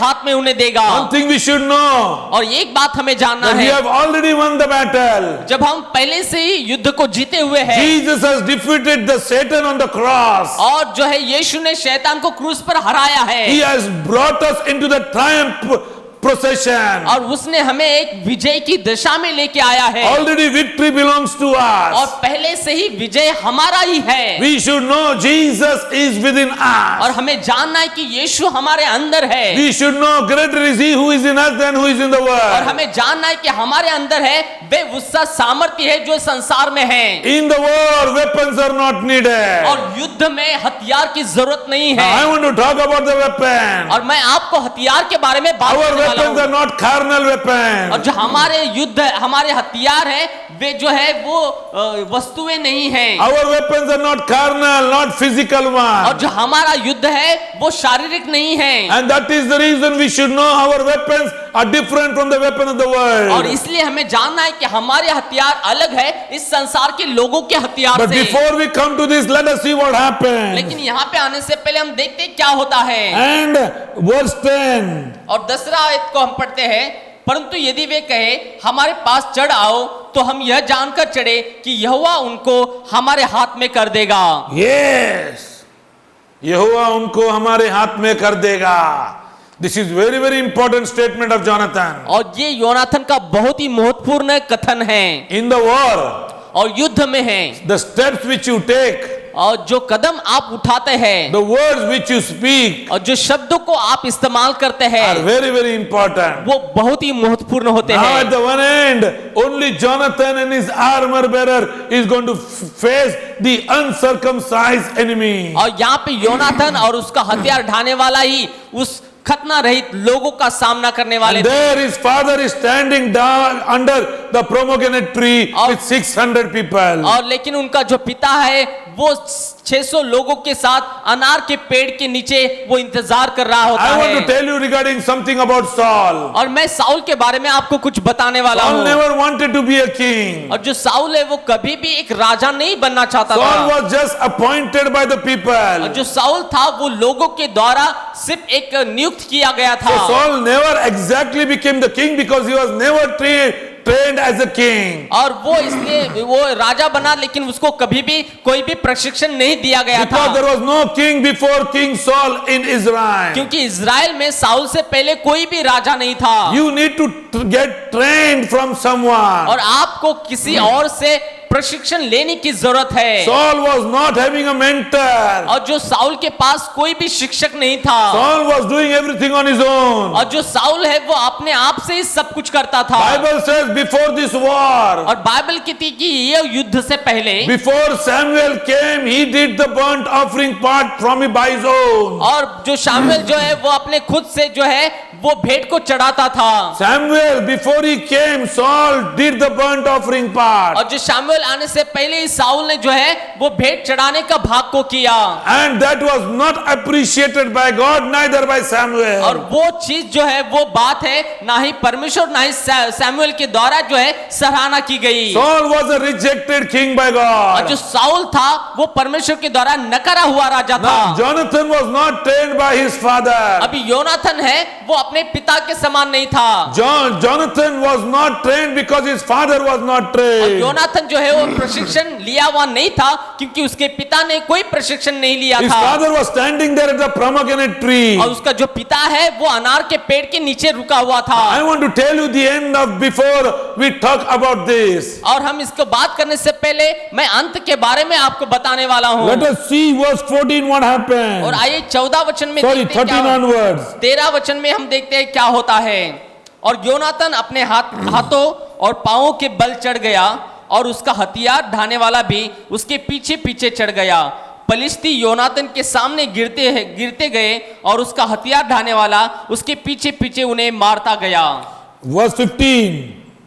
हाथ में उन्हें देगा। One thing we should know, और एक बात हमें जानना that we है, have already won the battle. जब हम पहले से ही युद्ध को जीते हुए हैं, Jesus has defeated the Satan on the cross. और जो है यीशु ने शैतान को क्रूस पर हराया है, He has brought us into the triumph procession. और उसने हमें एक विजय की दिशा में लेके आया है, Already victory belongs to और us. पहले से ही विजय हमारा ही है। We should know Jesus is within और us. हमें जानना है कि यीशु हमारे अंदर है, We should know greater is He who is in us than who is in the और world. हमें जानना है कि हमारे अंदर है वे उसका सामर्थ्य है जो संसार में है। In the war, weapons are not needed. और युद्ध में हथियार की जरूरत नहीं Now, I है, want to talk about the weapon. और मैं आपको हथियार के बारे में बात Our करने वाला weapons are हूँ। not carnal और weapons. जो हमारे हथियार है वे जो है वो वस्तुएं नहीं है, Our weapons are not carnal, not physical और ones. जो हमारा युद्ध है वो शारीरिक नहीं है, And that is the reason we should know our weapons are different from the weapon of the और world. इसलिए हमें जानना है कि हमारे हथियार अलग है इस संसार के लोगों के हथियार But से। before we come to this, let us see what happens. लेकिन यहाँ पे आने से पहले हम देखते हैं क्या होता है। And verse 10. और 10वां आयत को हम पढ़ते हैं, परंतु यदि वे कहे हमारे पास चढ़ आओ, तो हम यह जानकर चढ़े कि यहोवा उनको हमारे हाथ में कर देगा। Yes. यहोवा उनको हमारे हाथ में कर देगा. This is very, very important statement of Jonathan. और ये योनाथन का बहुत ही महत्वपूर्ण कथन है। In the war, और युद्ध में है, the steps which you take, और जो कदम आप उठाते हैं the words which you speak और जो शब्दों को आप इस्तेमाल करते हैं are very, very important. वो बहुत ही महत्वपूर्ण होते Now हैं। at the one end, only Jonathan and his armor bearer is going to face the uncircumcised enemy. और यहाँ पे योनाथन और उसका हथियार ढाने वाला ही उस खतना रहित लोगों का सामना करने वाले And थे। there his father is standing down under the pomegranate tree with 600 people. और लेकिन उनका जो पिता है वो 600 लोगों के साथ अनार के पेड़ के नीचे वो इंतजार कर रहा होता I want है। to tell you regarding something about Saul. और मैं साउल के बारे में आपको कुछ बताने वाला Saul हूँ। never wanted to be a king. और जो साउल है वो कभी भी एक राजा नहीं बनना चाहता Saul था। was just appointed by the और people. जो साउल था वो लोगों के द्वारा सिर्फ एक नियुक्त किया गया So था। Saul never exactly became the king because he was never trained as a king. और वो इसलिए वो राजा बना लेकिन उसको कभी भी कोई भी प्रशिक्षण नहीं दिया गया Because there था। was no king before King Saul in Israel. क्योंकि इज़राइल में साउल से पहले कोई भी राजा नहीं था। You need to get trained from someone. और आपको किसी और से प्रशिक्षण लेने की जरूरत है। Saul was not having a mentor. और जो साउल के पास कोई भी शिक्षक नहीं था। Saul was doing everything on his own. और जो साउल है वो अपने आप से ही सब कुछ करता था। Bible says before this war, और बाइबल कहती कि ये युद्ध से पहले before Samuel came, he did the burnt offering part from by his own. और जो शामुएल जो है वो अपने खुद से जो है वो भेंट को चढ़ाता था। Samuel, before he came, Saul did the burnt offering part. और जो शामुएल आने से पहले ही साउल ने जो है वो भेंट चढ़ाने का भाग को किया। And that was not appreciated by God, neither by और Samuel. वो चीज जो है वो बात है ना ही परमेश्वर ना ही सैमुएल के द्वारा जो है सराहना की गई। Saul was a rejected king by और जो God. साउल था वो परमेश्वर के द्वारा नकारा हुआ राजा था। Now, Jonathan was not trained by his father. अभी योनाथन है वो अपने पिता के समान नहीं था। Jonathan was not trained because his father was not और trained. योनाथन जो है वो प्रशिक्षण लिया हुआ नहीं था क्योंकि उसके पिता ने कोई प्रशिक्षण नहीं लिया His था। father was standing there at the pomegranate tree. और उसका जो पिता है वो अनार के पेड़ के नीचे रुका हुआ था। I want to tell you the end of before we talk about this. और हम इसको बात करने से पहले मैं अंत के बारे में आपको बताने वाला हूँ। Let us see verse 14 what और happened. आइए 14 वचन में Sorry, देखते हैं 13 क्या- onwards. 13 वचन में हम देखते हैं क्या होता है। और योनातन अपने हाथों और पांवों के बल चढ़ गया और उसका हथियार ढाने वाला भी उसके पीछे पीछे चढ़ गया। पलिश्ती योनातन के सामने गिरते गए और उसका हथियार ढाने वाला उसके पीछे पीछे उन्हें मारता गया। Verse 15.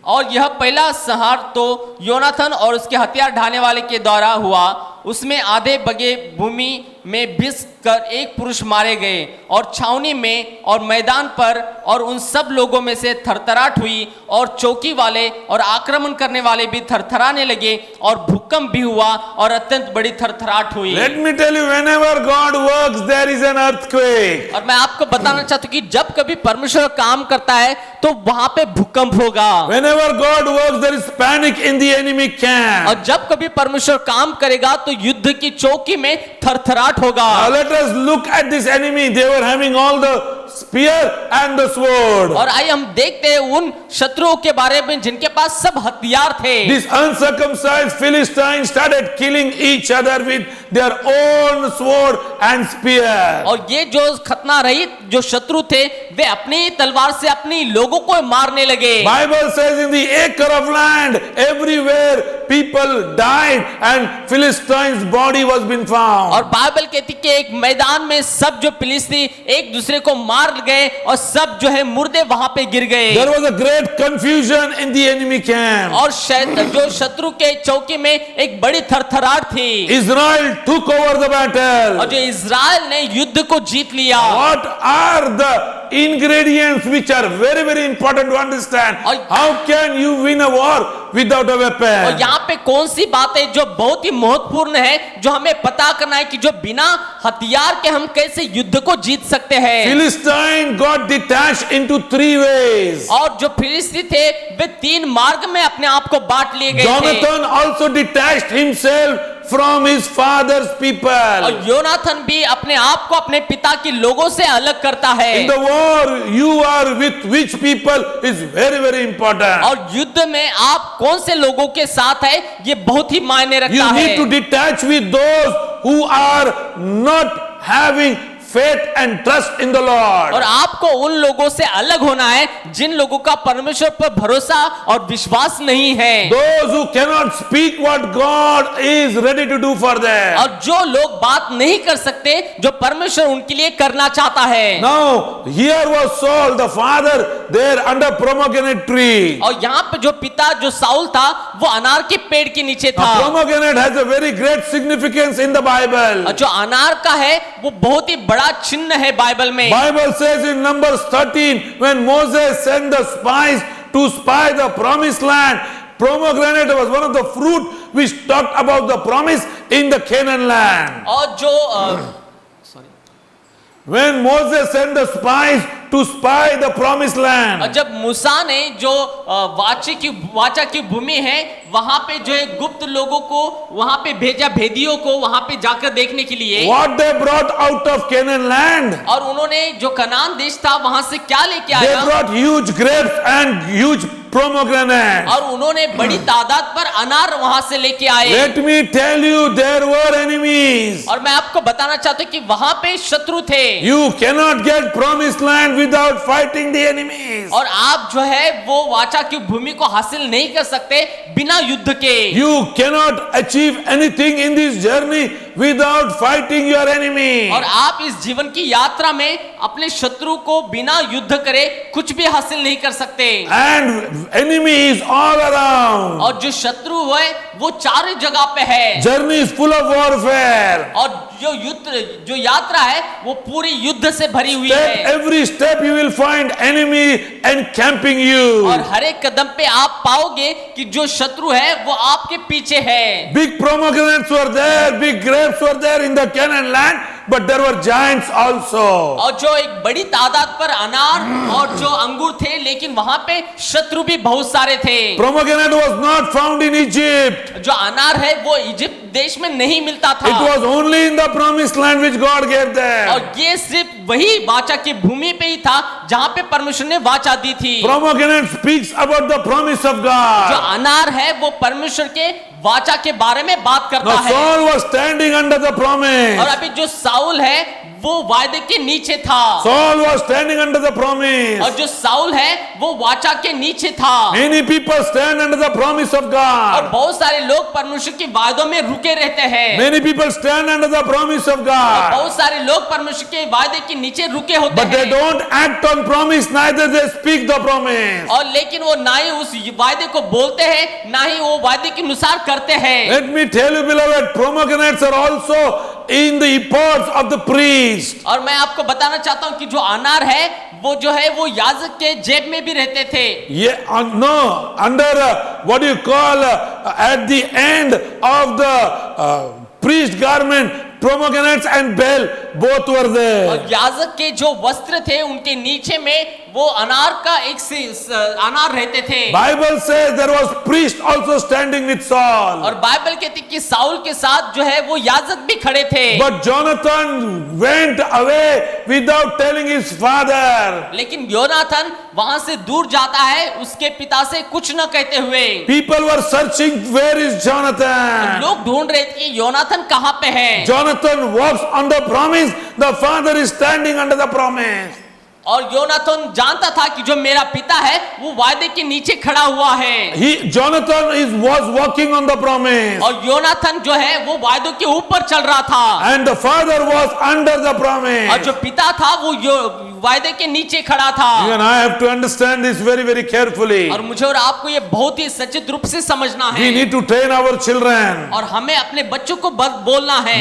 और यह पहला संहार तो योनाथन और उसके हथियार ढाने वाले के द्वारा हुआ। उसमें आधे बगे भूमि में भिस कर एक पुरुष मारे गए और छावनी में और मैदान पर और उन सब लोगों में से थरथराहट हुई और चौकी वाले और आक्रमण करने वाले भी थरथराने लगे और भूकंप भी हुआ और अत्यंत बड़ी थरथराहट हुई। Let me tell you, whenever God works, there is an earthquake. और मैं आपको बताना चाहता हूँ कि जब कभी परमेश्वर काम करता है तो वहां पे भूकंप होगा। Whenever God works, there is panic in the enemy camp. और जब कभी परमेश्वर काम करेगा तो युद्ध की चौकी में थरथराहट होगा। Now let us look at this enemy. They were having all the spear and the sword. और आइए हम देखते हैं उन शत्रुओं के बारे में जिनके पास सब हथियार थे। These uncircumcised Philistines started killing each other with their own sword and spear. और ये जो खतना रहित जो शत्रु थे वे अपनी तलवार से अपनी लोगों को मारने लगे। Bible says in the acre of land, everywhere people died and Philistines' body was been found. और बाइबल कहती कि एक मैदान में सब जो फिलिस्ती एक दूसरे को मार गए और सब जो है मुर्दे वहां पे गिर गए। There was a great confusion in the enemy camp. और जो शत्रु के चौकी में एक बड़ी थरथराहट थी। Israel took over the battle. और जो इज़राइल ने युद्ध को जीत लिया। What are the ingredients which are very, very important to understand? और- How can you win a war without a और weapon? यहाँ पे कौन सी बात है जो बहुत ही महत्वपूर्ण है जो हमें पता करना है कि जो बिना हथियार के हम कैसे युद्ध को जीत सकते हैं। Philistine got detached into 3 ways. और जो फिलिस्ती थे वे 3 मार्ग में अपने आप को बांट लिए गए थे। Jonathan also detached himself from his father's people. और योनाथन भी अपने आप को अपने पिता के लोगों से अलग करता है। In the war, you are with which people is very, very important. और युद्ध में आप कौन से लोगों के साथ है ये बहुत ही मायने रखता You है। need to detach with those who are not having faith and trust in the Lord. और आपको उन लोगों से अलग होना है जिन लोगों का परमेश्वर पर भरोसा और विश्वास नहीं है। Those who cannot speak what God is ready to do for them. और जो लोग बात नहीं कर सकते जो परमेश्वर उनके लिए करना चाहता है। Now, here was Saul, the father, there under pomegranate tree. और यहाँ पे जो पिता जो साउल था वो अनार के पेड़ के नीचे था। Now, pomegranate has a very great significance in the Bible. और जो अनार का है वो बहुत ही बड़ा चिन्ह है बाइबल में। Bible says in Numbers 13, when Moses sent the spies to spy the promised land, pomegranate was one of the fruit which talked about the promise in the Canaan land. और जो When Moses sent the spies to spy the promised और land, जब मूसा ने जो वाचा की भूमि है वहां पे जो है गुप्त लोगों को वहां पे भेजा, भेदियों को वहां पे जाकर देखने के लिए। what they brought out of Canaan land, और उन्होंने जो कनान देश था वहां से क्या लेके they आया? brought huge grapes and huge pomegranates. और उन्होंने बड़ी तादाद पर अनार वहां से लेके आए। Let me tell you, there were enemies. और मैं आपको बताना चाहता हूं कि वहां पे शत्रु थे। You cannot get promised land without fighting the enemies. और आप जो है वो वाचा की भूमि को हासिल नहीं कर सकते बिना युद्ध के। You cannot achieve anything in this journey without fighting your enemy. और आप इस जीवन की यात्रा में अपने शत्रु को बिना युद्ध करे कुछ भी हासिल नहीं कर सकते। And enemy is all around. और जो शत्रु है वो चारों जगह पे है। Journey is full of warfare. और जो युद्ध जो यात्रा है वो पूरी युद्ध से भरी हुई Step, है। every step you will find enemy encamping you. और हर एक कदम पे आप पाओगे कि जो शत्रु है वो आपके पीछे है। Big pomegranates were there, big grapes were there in the Canaan land, but there were giants also. और जो एक बड़ी तादाद पर अनार और जो अंगूर थे लेकिन वहां पे शत्रु भी बहुत सारे थे। Pomegranate was not found in Egypt. जो अनार है वो इजिप्ट देश में नहीं मिलता था। It was only in the promised land which God gave them. और ये सिर्फ वही वाचा की भूमि पे ही था जहां पे परमेश्वर ने वाचा दी थी। Pomegranate speaks about the promise of जो God. अनार है वो परमेश्वर के वाचा के बारे में बात करता Now है। Saul was standing under the और promise. अभी जो साउल है वो वायदे के नीचे था। Saul was standing under the और promise. जो साउल है वो वाचा के नीचे था। Many people stand under the promise of और God. बहुत सारे लोग परमेश्वर के वायदों में रुके रहते हैं। Many people stand under the promise of God. बहुत सारे लोग परमेश्वर के वायदे के नीचे रुके होते But they हैं। don't act on promise, neither they speak the promise. और लेकिन वो ना ही उस वायदे को बोलते हैं ना ही वो वायदे के अनुसार करते हैं। Let me tell you, beloved, pomegranates are also in the pots of the priest. और मैं आपको बताना चाहता हूं कि जो अनार है वो याजक के जेब में भी रहते थे। Yeah, no, under what you call at the end of the priest garment, pomegranates and bell both were there. और याजक के जो वस्त्र थे उनके नीचे में वो अनार का अनार रहते थे। Bible says there was priest also standing with Saul. और बाइबल कहती कि साउल के साथ जो है वो याजक भी खड़े थे। But Jonathan went away without telling his father. लेकिन योनाथन वहां से दूर जाता है उसके पिता से कुछ न कहते हुए। People were searching, where is Jonathan? लोग ढूंढ रहे थे कि योनाथन कहाँ पे है। Jonathan walks on the promise, the father is standing under the promise. और योनाथन जानता था कि जो मेरा पिता है वो वायदे के नीचे खड़ा हुआ है। Jonathan was walking on the promise. और योनाथन जो है वो वायदों के ऊपर चल रहा था। And the father was under the promise. और जो पिता था वो वायदे के नीचे खड़ा था। You and I have to understand this very, very carefully. और मुझे और आपको ये बहुत ही सचित रूप से समझना We है। need to train our children. और हमें अपने बच्चों को बोलना है।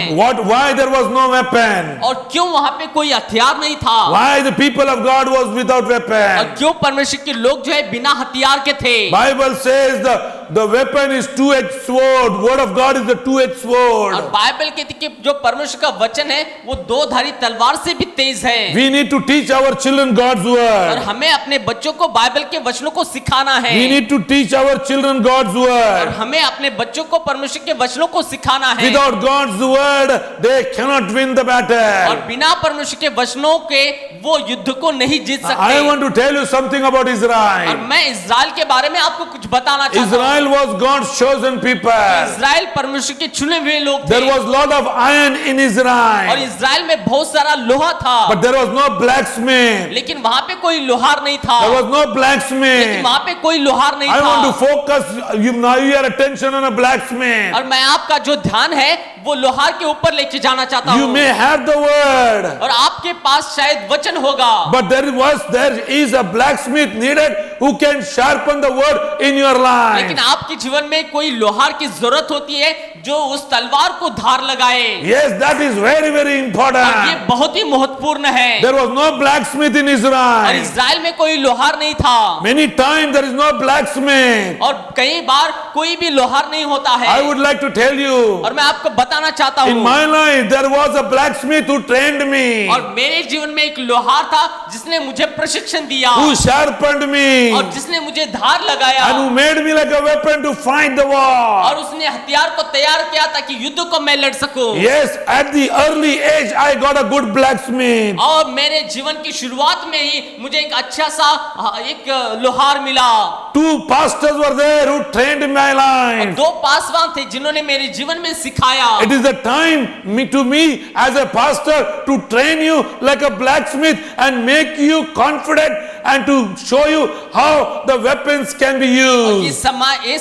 Why there was no weapon? और क्यों वहां पे कोई हथियार नहीं था। Why the people of God was without और weapon? क्यों परमेश्वर के लोग जो है बिना हथियार के थे। Bible says the the weapon is two-edged sword. Word of God is the two-edged sword. और बाइबल कहती है कि जो परमेश्वर का वचन है वो दो धारी तलवार से भी तेज है। We need to teach our children God's और word. हमें अपने बच्चों को बाइबल के वचनों को सिखाना है। We need to teach our children God's और word. हमें अपने बच्चों को परमेश्वर के वचनों को सिखाना है। Without God's word, they cannot win the और battle. बिना परमेश्वर के वचनों के वो युद्ध को नहीं जीत I सकते। want to tell you something about और Israel. मैं इज़राइल के बारे में आपको कुछ बताना चाहता हूँ। Israel was God's chosen people. Israel परमेश्वर के चुने हुए लोग थे। There was lot of iron in और Israel, इज़राइल में बहुत सारा लोहा था, but there was no blacksmith. लेकिन वहां पे कोई लोहार नहीं था। There was no लेकिन blacksmith. वहां पे कोई लोहार नहीं I want to था। focus your attention on a blacksmith. और मैं आपका जो ध्यान है वो लोहार के ऊपर लेके जाना चाहता You हूँ। may have the word, और आपके पास शायद वचन होगा, but there is a blacksmith needed who can sharpen the word in your life. लेकिन आपके जीवन में कोई लोहार की जरूरत होती है जो उस तलवार को धार लगाए। Yes, that is very, very और ये important. बहुत ही महत्वपूर्ण है। There was no blacksmith in और Israel. इज़राइल में कोई लोहार नहीं था, Many times there is no blacksmith. और कई बार कोई भी लोहार नहीं होता है। I would like to tell you, और मैं आपको बताना चाहता in हूँ, my life there was a blacksmith who trained me, और मेरे जीवन में एक लोहार था जिसने मुझे प्रशिक्षण दिया who sharpened me, और जिसने मुझे धार लगाया and who made me like a weapon to fight the war. और उसने हथियार को तैयार किया ताकि युद्ध को मैं लड़ सकूं। Yes, at the early age I got a good blacksmith. और मेरे जीवन की शुरुआत में ही मुझे एक अच्छा सा एक लोहार मिला। 2 pastors were there who trained my और life. दो पासवान थे जिन्होंने मेरे जीवन में सिखाया। It is the time to me as a pastor to train you like a blacksmith and make you confident and to show you how the weapons can be ये used.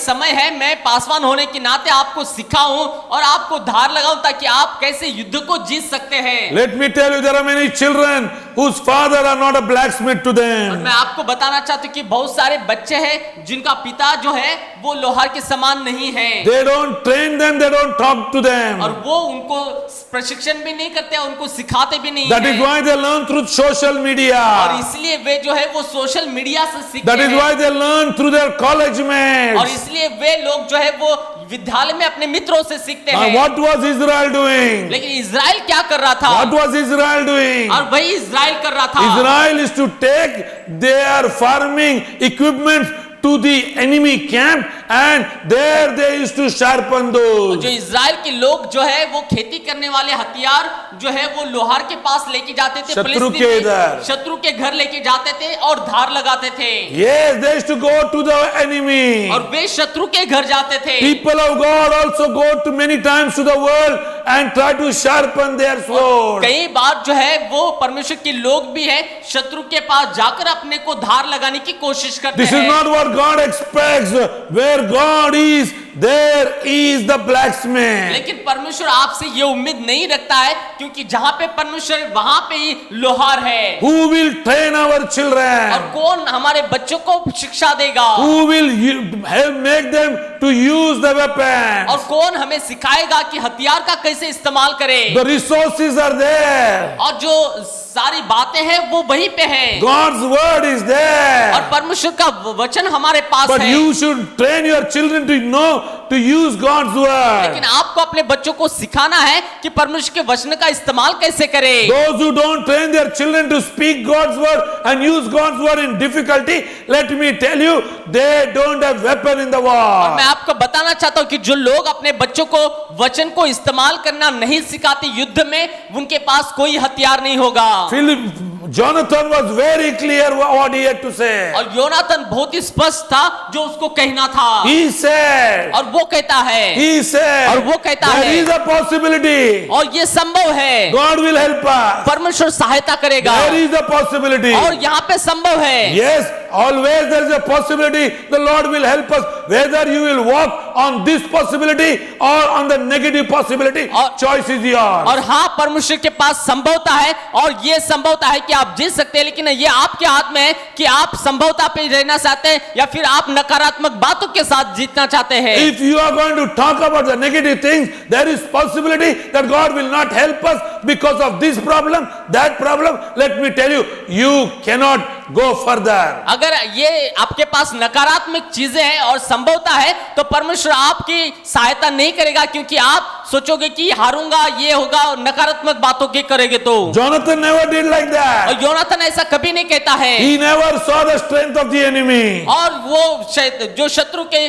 समय है मैं पासवान होने के नाते आपको सिखाऊं और आपको धार लगाऊं ताकि आप कैसे युद्ध को जीत सकते हैं। Let me tell you, there are many children whose father are not a blacksmith to और them. मैं आपको बताना चाहती हूँ कि बहुत सारे बच्चे हैं जिनका पिता जो है वो लोहार के समान नहीं है, They don't train them, they don't talk to और them. वो उनको प्रशिक्षण भी नहीं करते, उनको सिखाते भी नहीं That is है। why they learn through social और media. इसलिए वे जो है वो सोशल मीडिया से सीखते That is हैं। why they learn through their college और mates. इसलिए वे लोग जो है वो विद्यालय में अपने मित्रों से सीखते Now हैं। what was Israel doing? लेकिन इज़राइल क्या कर रहा था? What was Israel doing? और वही इज़राइल कर रहा था। Israel is to take their farming equipment to the enemy camp and there they used to sharpen those. जो इज़राइल के लोग जो है वो खेती करने वाले हथियार जो है वो लोहार के पास लेके जाते थे, शत्रु फिलिस्तीन के में इधर। शत्रु के घर लेके जाते थे और धार लगाते थे। Yes, they used to go to the enemy. और वे शत्रु के घर जाते थे। People of God also go to many times to the world and try to sharpen their sword. कई बार जो है वो परमेश्वर के लोग भी हैं शत्रु के पास जाकर अपने को धार लगाने की कोशिश करते This is हैं। not what God expects. Where God is, there is the blacksmith. लेकिन परमेश्वर आपसे ये उम्मीद नहीं रखता है क्योंकि जहां पे परमेश्वर है वहां पे ही लोहार है। Who will train our और children? कौन हमारे बच्चों को शिक्षा देगा? Who will help make them to use the weapon? और कौन हमें सिखाएगा कि हथियार का कैसे इस्तेमाल करें? The resources are there. और जो सारी बातें हैं वो वहीं पे है God's word is और there. परमेश्वर का वचन हमारे पास But है। you should train your children to know to use God's word. लेकिन आपको अपने बच्चों को सिखाना है कि परमेश्वर के वचन का इस्तेमाल कैसे करें। Those who don't train their children to speak God's word and use God's word in difficulty, let me tell you, they don't have weapon in the और war. मैं आपको बताना चाहता हूं कि जो लोग अपने बच्चों को वचन को इस्तेमाल करना नहीं सिखाते युद्ध में, उनके पास कोई हथियार नहीं होगा। Jonathan was very clear what he had to say. और योनातन बहुत ही स्पष्ट था जो उसको कहना था। He said, और वो कहता है he said, और वो कहता there है is a possibility. और ये संभव है, God will help us. परमेश्वर सहायता करेगा। There is a possibility. और यहाँ पे संभव है। Yes, always there is a possibility. The Lord will help us. Whether you will walk on this possibility or on the negative possibility, और- choice is yours. और हाँ, परमेश्वर के पास संभवता है और ये संभवता है कि आप जीत सकते हैं, लेकिन ये आपके हाथ में है कि आप संभवता पे रहना चाहते हैं या फिर आप नकारात्मक बातों के साथ जीतना चाहते हैं। If you are going to talk about the negative things, there is possibility that God will not help us because of this problem, that problem, let me tell you, you cannot go further. अगर ये आपके पास नकारात्मक चीजें हैं और संभवता है तो परमेश्वर आपकी सहायता नहीं करेगा, क्योंकि आप सोचोगे कि हारूंगा, ये होगा, और नकारात्मक बातों के करेंगे तो। Jonathan never did like that. और योनाथन ऐसा कभी नहीं कहता है। He never saw the strength of the enemy. और वो जो शत्रु के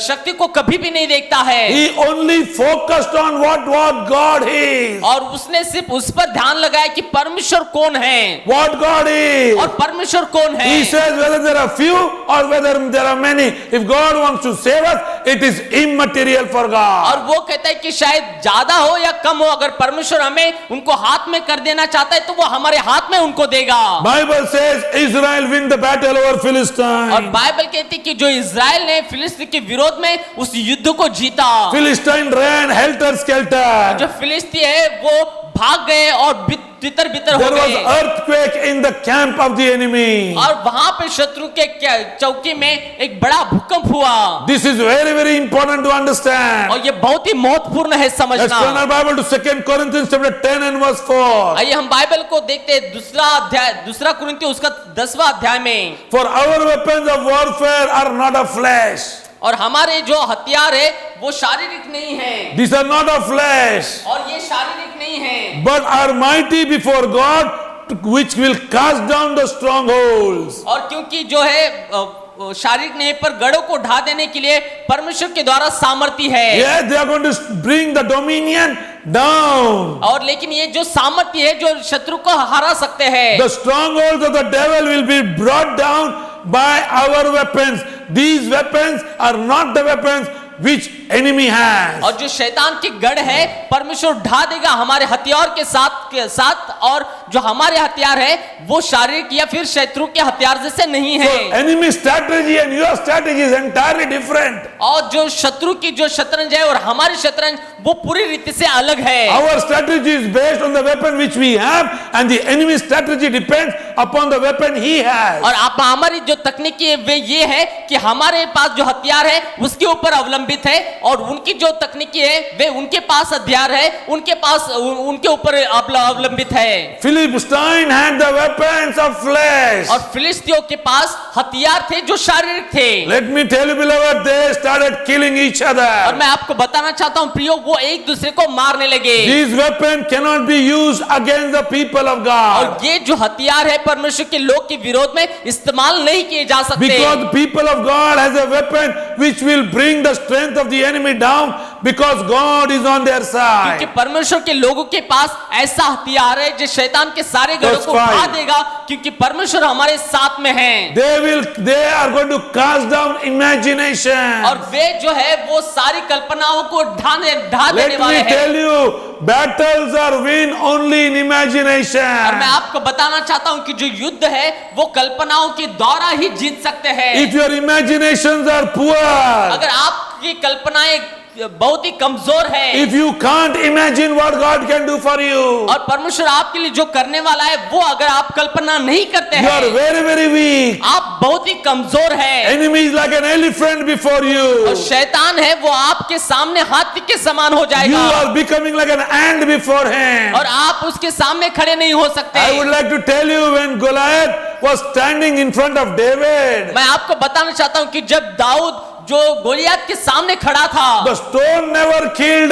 शक्ति को कभी भी नहीं देखता है। He only focused on what God is. और उसने सिर्फ उस पर ध्यान लगाया कि परमेश्वर कौन है। What God is. और परमेश्वर कौन है। He says whether there are few or whether there are many, if God wants to save us, it is immaterial for God. और वो कहता है कि शायद ज्यादा हो या कम हो, अगर परमेश्वर हमें उनको हाथ में कर देना चाहता है तो वो हमारे हाथ में उनको देगा। Bible says Israel win the battle over और Philistine. बाइबल कहती कि जो इजराइल ने फिलिस्तीन के विरोध में उस युद्ध को जीता। Philistine ran helter skelter. जो फिलिस्ती है वो भाग गए और तितर बितर हो There was गए। earthquake in the camp of the enemy. और वहां पे शत्रु के चौकी में एक बड़ा भूकंप हुआ। This is very, very important to understand. और ये बहुत ही महत्वपूर्ण है Let's turn समझना। our Bible to 2 Corinthians chapter 10 and verse 4. आइए हम बाइबल को देखते हैं दूसरा कुरिन्थियों उसका 10वां अध्याय में। For our weapons of warfare are not of flesh. और हमारे जो हथियार है वो शारीरिक नहीं है। These are not of flesh, और ये शारीरिक नहीं है, but are mighty before God, which will cast down the strongholds. और क्योंकि जो है शारीरिक नहीं पर गढ़ों को ढा देने के लिए परमेश्वर के द्वारा सामर्थ्य है। Yes, they are going to bring the dominion down. और लेकिन ये जो सामर्थ्य है जो शत्रु को हरा सकते हैं। The strongholds of the devil will be brought down by our weapons. These weapons are not the weapons which enemy has. और जो शैतान की गढ़ है परमेश्वर ढा देगा हमारे हथियार के साथ, और जो हमारे हथियार है वो शारीरिक या फिर शत्रु के हथियार जैसे नहीं है। So enemy strategy and your strategy is entirely different. और जो शत्रु की जो शतरंज है और हमारी शतरंज वो पूरी रीति से अलग है। Our strategy is based on the weapon which we have, and the enemy strategy depends upon the weapon he has. और आप हमारी जो तकनीकी है वे ये है कि हमारे पास जो हथियार है उसके ऊपर अवलंबित है, और उनकी जो तकनीकी है वे उनके पास हथियार है उनके ऊपर अवलंबित है। Philistine had the weapons of flesh. और फिलिस्तियों के पास हथियार थे जो शारीरिक थे। Let me tell you, beloved, they started killing each और other. मैं आपको बताना चाहता हूं प्रियो, वो एक दूसरे को मारने लगे। These weapons cannot be used against the people of God. और ये जो हथियार है परमेश्वर के लोग के विरोध में इस्तेमाल नहीं किए जा सकते। Because the people of God has a weapon which will bring the strength of the enemy down, because God is on their क्योंकि side. परमेश्वर के लोगों के पास ऐसा हथियार है जो शैतान के सारे गढ़ों Verse को 5. ढा देगा, क्योंकि परमेश्वर हमारे साथ में है। They are going to cast down imagination. और वे जो है वो सारी कल्पनाओं को ढा देने Let वाले me हैं। tell you, battles are win only in और मैं imagination. आपको बताना चाहता हूं कि जो युद्ध है वो कल्पनाओं के द्वारा ही जीत सकते हैं। If your imaginations are poor, अगर आपकी कल्पनाएं बहुत ही कमजोर है, if you can't imagine what God can do for you, और परमेश्वर आपके लिए जो करने वाला है वो अगर आप कल्पना नहीं करते you are हैं, very, very weak. आप बहुत ही कमजोर है। Enemy is like an elephant before और you. शैतान है वो आपके सामने हाथी के समान हो You जाएगा, are becoming like an ant before him. और आप उसके सामने खड़े नहीं हो सकते। I would like to tell you, when Goliath was standing in front of David, मैं आपको बताना चाहता हूं कि जब दाऊद जो गोलियत के सामने खड़ा था, the stone never killed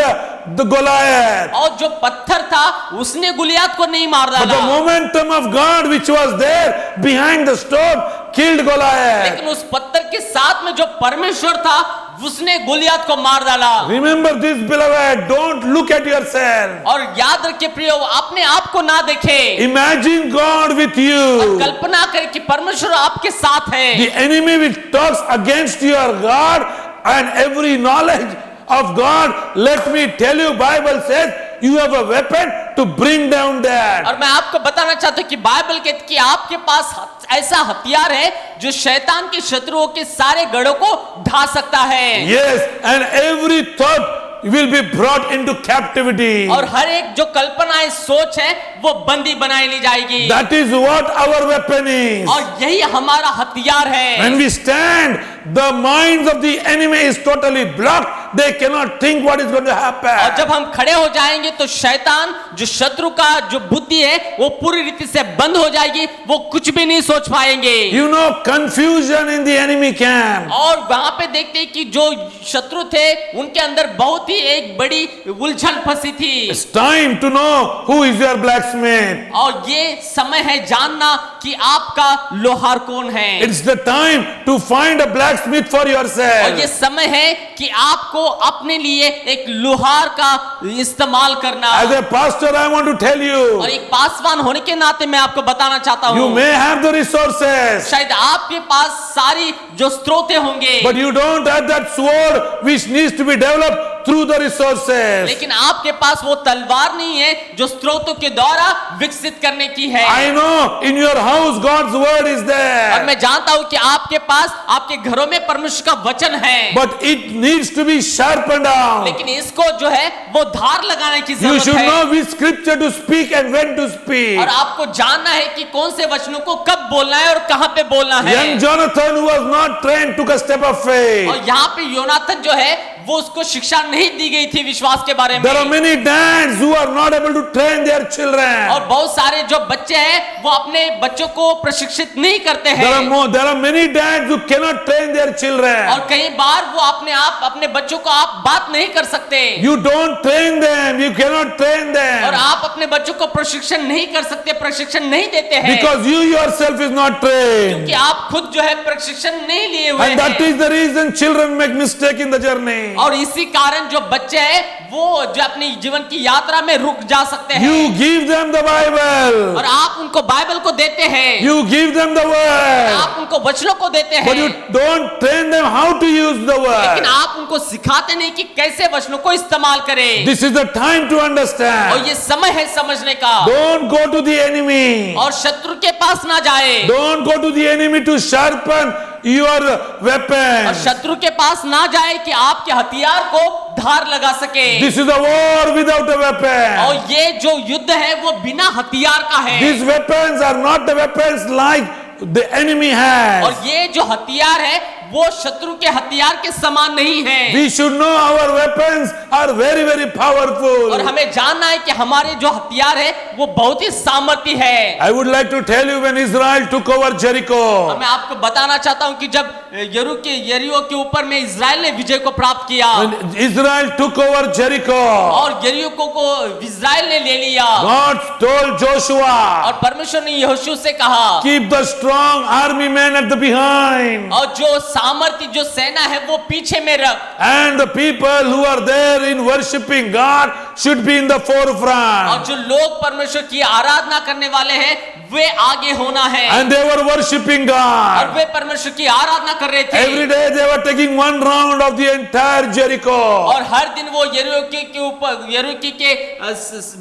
the Goliath. और जो पत्थर था उसने गोलियत को नहीं मार But the डाला, momentum of God which was there behind the stone killed Goliath. लेकिन उस पत्थर के साथ में जो परमेश्वर था उसने गोलियत को मार डाला। Remember this, beloved, don't look at yourself. और याद रखिए प्रियो, अपने आप को ना देखे, Imagine God with और you. कल्पना करें कि परमेश्वर आपके साथ है। The enemy which talks against your God and every knowledge of God, let me tell you, Bible says you have a weapon to bring down that. और मैं आपको बताना चाहता हूं कि बाइबल कहती है कि आपके पास ऐसा हथियार है जो शैतान के शत्रुओं के सारे गढ़ों को ढा सकता है। Yes, and every thought will be brought into captivity. और हर एक जो कल्पनाएं सोच है वो बंदी बनाई ली जाएगी। That is what our weapon is. और यही हमारा हथियार है। When we stand, the minds of the enemy is totally blocked they cannot think what is going to और happen. जब हम खड़े हो जाएंगे तो शैतान जो शत्रु का जो बुद्धि है वो पूरी रीति से बंद हो जाएगी, वो कुछ भी नहीं सोच पाएंगे। You know, confusion in the enemy camp. और वहां पे देखते हैं कि जो शत्रु थे उनके अंदर बहुत ही एक बड़ी उलझन फंसी थी। It's time to know who is your blacksmith. और ये समय है जानना कि आपका लोहार कौन है। It's the time to find a blacksmith for और ये yourself. समय है कि आपको अपने लिए एक लोहार का इस्तेमाल करना। As a pastor, I want to tell you, और एक पासवान होने के नाते मैं आपको बताना चाहता you हूँ, may have the resources, शायद आपके पास सारी जो स्रोतें होंगे, but you don't have that sword which needs to be developed through the resources. लेकिन आपके पास वो तलवार नहीं है जो स्रोतों के द्वारा विकसित करने की है। I know in your house God's word is और there, मैं जानता हूँ कि आपके पास आपके घरों में परमेश्वर का वचन है, but it needs to be sharpened out. लेकिन इसको जो है वो धार लगाने की You जरूरत should है। know which scripture to speak and when to speak. और आपको जानना है कि कौन से वचनों को कब बोलना है और कहां पे बोलना है। Young Jonathan, who was not trained, took a step of faith. और यहाँ पे योनाथन जो है वो उसको शिक्षा नहीं दी गई थी विश्वास के बारे There are में। many dads who are not able to train their children. और बहुत सारे जो बच्चे हैं वो अपने बच्चों को प्रशिक्षित नहीं करते There are हैं। there are many dads who cannot train their children. और कई बार वो अपने आप अपने बच्चों को आप बात नहीं कर सकते। You don't train them. You cannot train और them आप अपने बच्चों को प्रशिक्षण नहीं कर सकते, प्रशिक्षण नहीं देते हैं, because you yourself is not trained. क्योंकि आप खुद जो है प्रशिक्षण नहीं लिए हुए And that हैं। is the reason children make mistake in the journey. और इसी कारण जो बच्चे हैं वो जो अपनी जीवन की यात्रा में रुक जा सकते हैं। You give them the Bible. और आप उनको बाइबल को देते हैं, You give them the word. आप उनको वचनों को देते But you हैं, don't train them how to use the लेकिन word. आप उनको सिखाते नहीं कि कैसे वचनों को इस्तेमाल करें। This is the time to और understand. ये समय है समझने का। Don't go to the enemy. और शत्रु के पास ना जाए, Don't go to the enemy to sharpen your और weapon. शत्रु के पास ना जाए कि आपके हथियार को धार लगा सके। This is a war without a weapon. और ये जो युद्ध है वो बिना हथियार का है। These weapons are not the weapons like the enemy और has. ये जो हथियार है वो शत्रु के हथियार के समान नहीं है। We should know our weapons are very, very और powerful. हमें जानना है कि हमारे जो हथियार है वो बहुत ही सामर्थ्य है। I would like to tell you when Israel took over और Jericho, मैं आपको बताना चाहता हूं कि जब यरीहो के ऊपर में इजराइल ने विजय को प्राप्त किया when Israel took over Jericho, और यरीहो को इजराइल ने ले लिया, God told Joshua, और परमेश्वर ने यहोशू से कहा keep the strong army men at the behind, और जो सामर्थ्य जो सेना है वो पीछे में रख, and the people who are there in worshiping God should be in the और forefront. जो लोग परमेश्वर की आराधना करने वाले हैं वे आगे होना है। And they were worshiping और God. वे परमेश्वर की आराधना कर रहे थे। Every day they were taking one round of the entire Jericho. और हर दिन वो यरीहो के ऊपर यरीहो के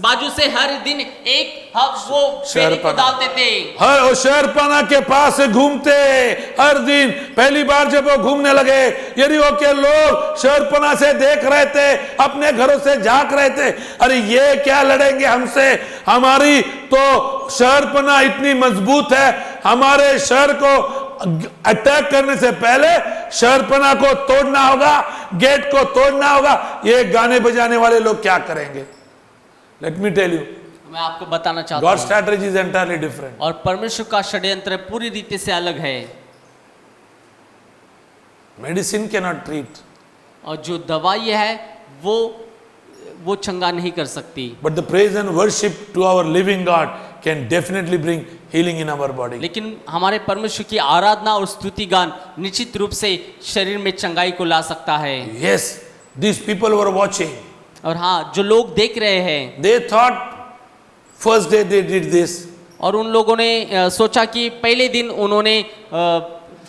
बाजू से हर दिन एक वो फेरी को डालते थे। हर वो शहरपना के पास से घूमते हर दिन। पहली बार जब वो घूमने लगे, यरीहो के लोग शहरपना से देख रहे थे, अपने घरों से झांक रहे थे, अरे ये क्या लड़ेंगे हमसे, हमारी तो शहरपना इतनी मजबूत है, हमारे शहर को अटैक करने से पहले शहरपना को तोड़ना होगा, गेट को तोड़ना होगा। ये गाने बजाने वाले लोग क्या करेंगे? लेट मी टेल यू, मैं आपको बताना चाहता गॉड हूँ, स्ट्रैटेजी इज एंटायरली डिफरेंट. और परमेश्वर का षड्यंत्र पूरी रीति से अलग है। मेडिसिन कैन नॉट ट्रीट, और जो दवाई है वो चंगा नहीं कर सकती, but the praise and worship to our living God can definitely bring healing in our body. लेकिन हमारे परमेश्वर की आराधना और स्तुति गान निश्चित रूप से शरीर में चंगाई को ला सकता है। Yes, these people were watching. और हाँ, जो लोग देख रहे हैं, They thought first day they did this, और उन लोगों ने सोचा कि पहले दिन उन्होंने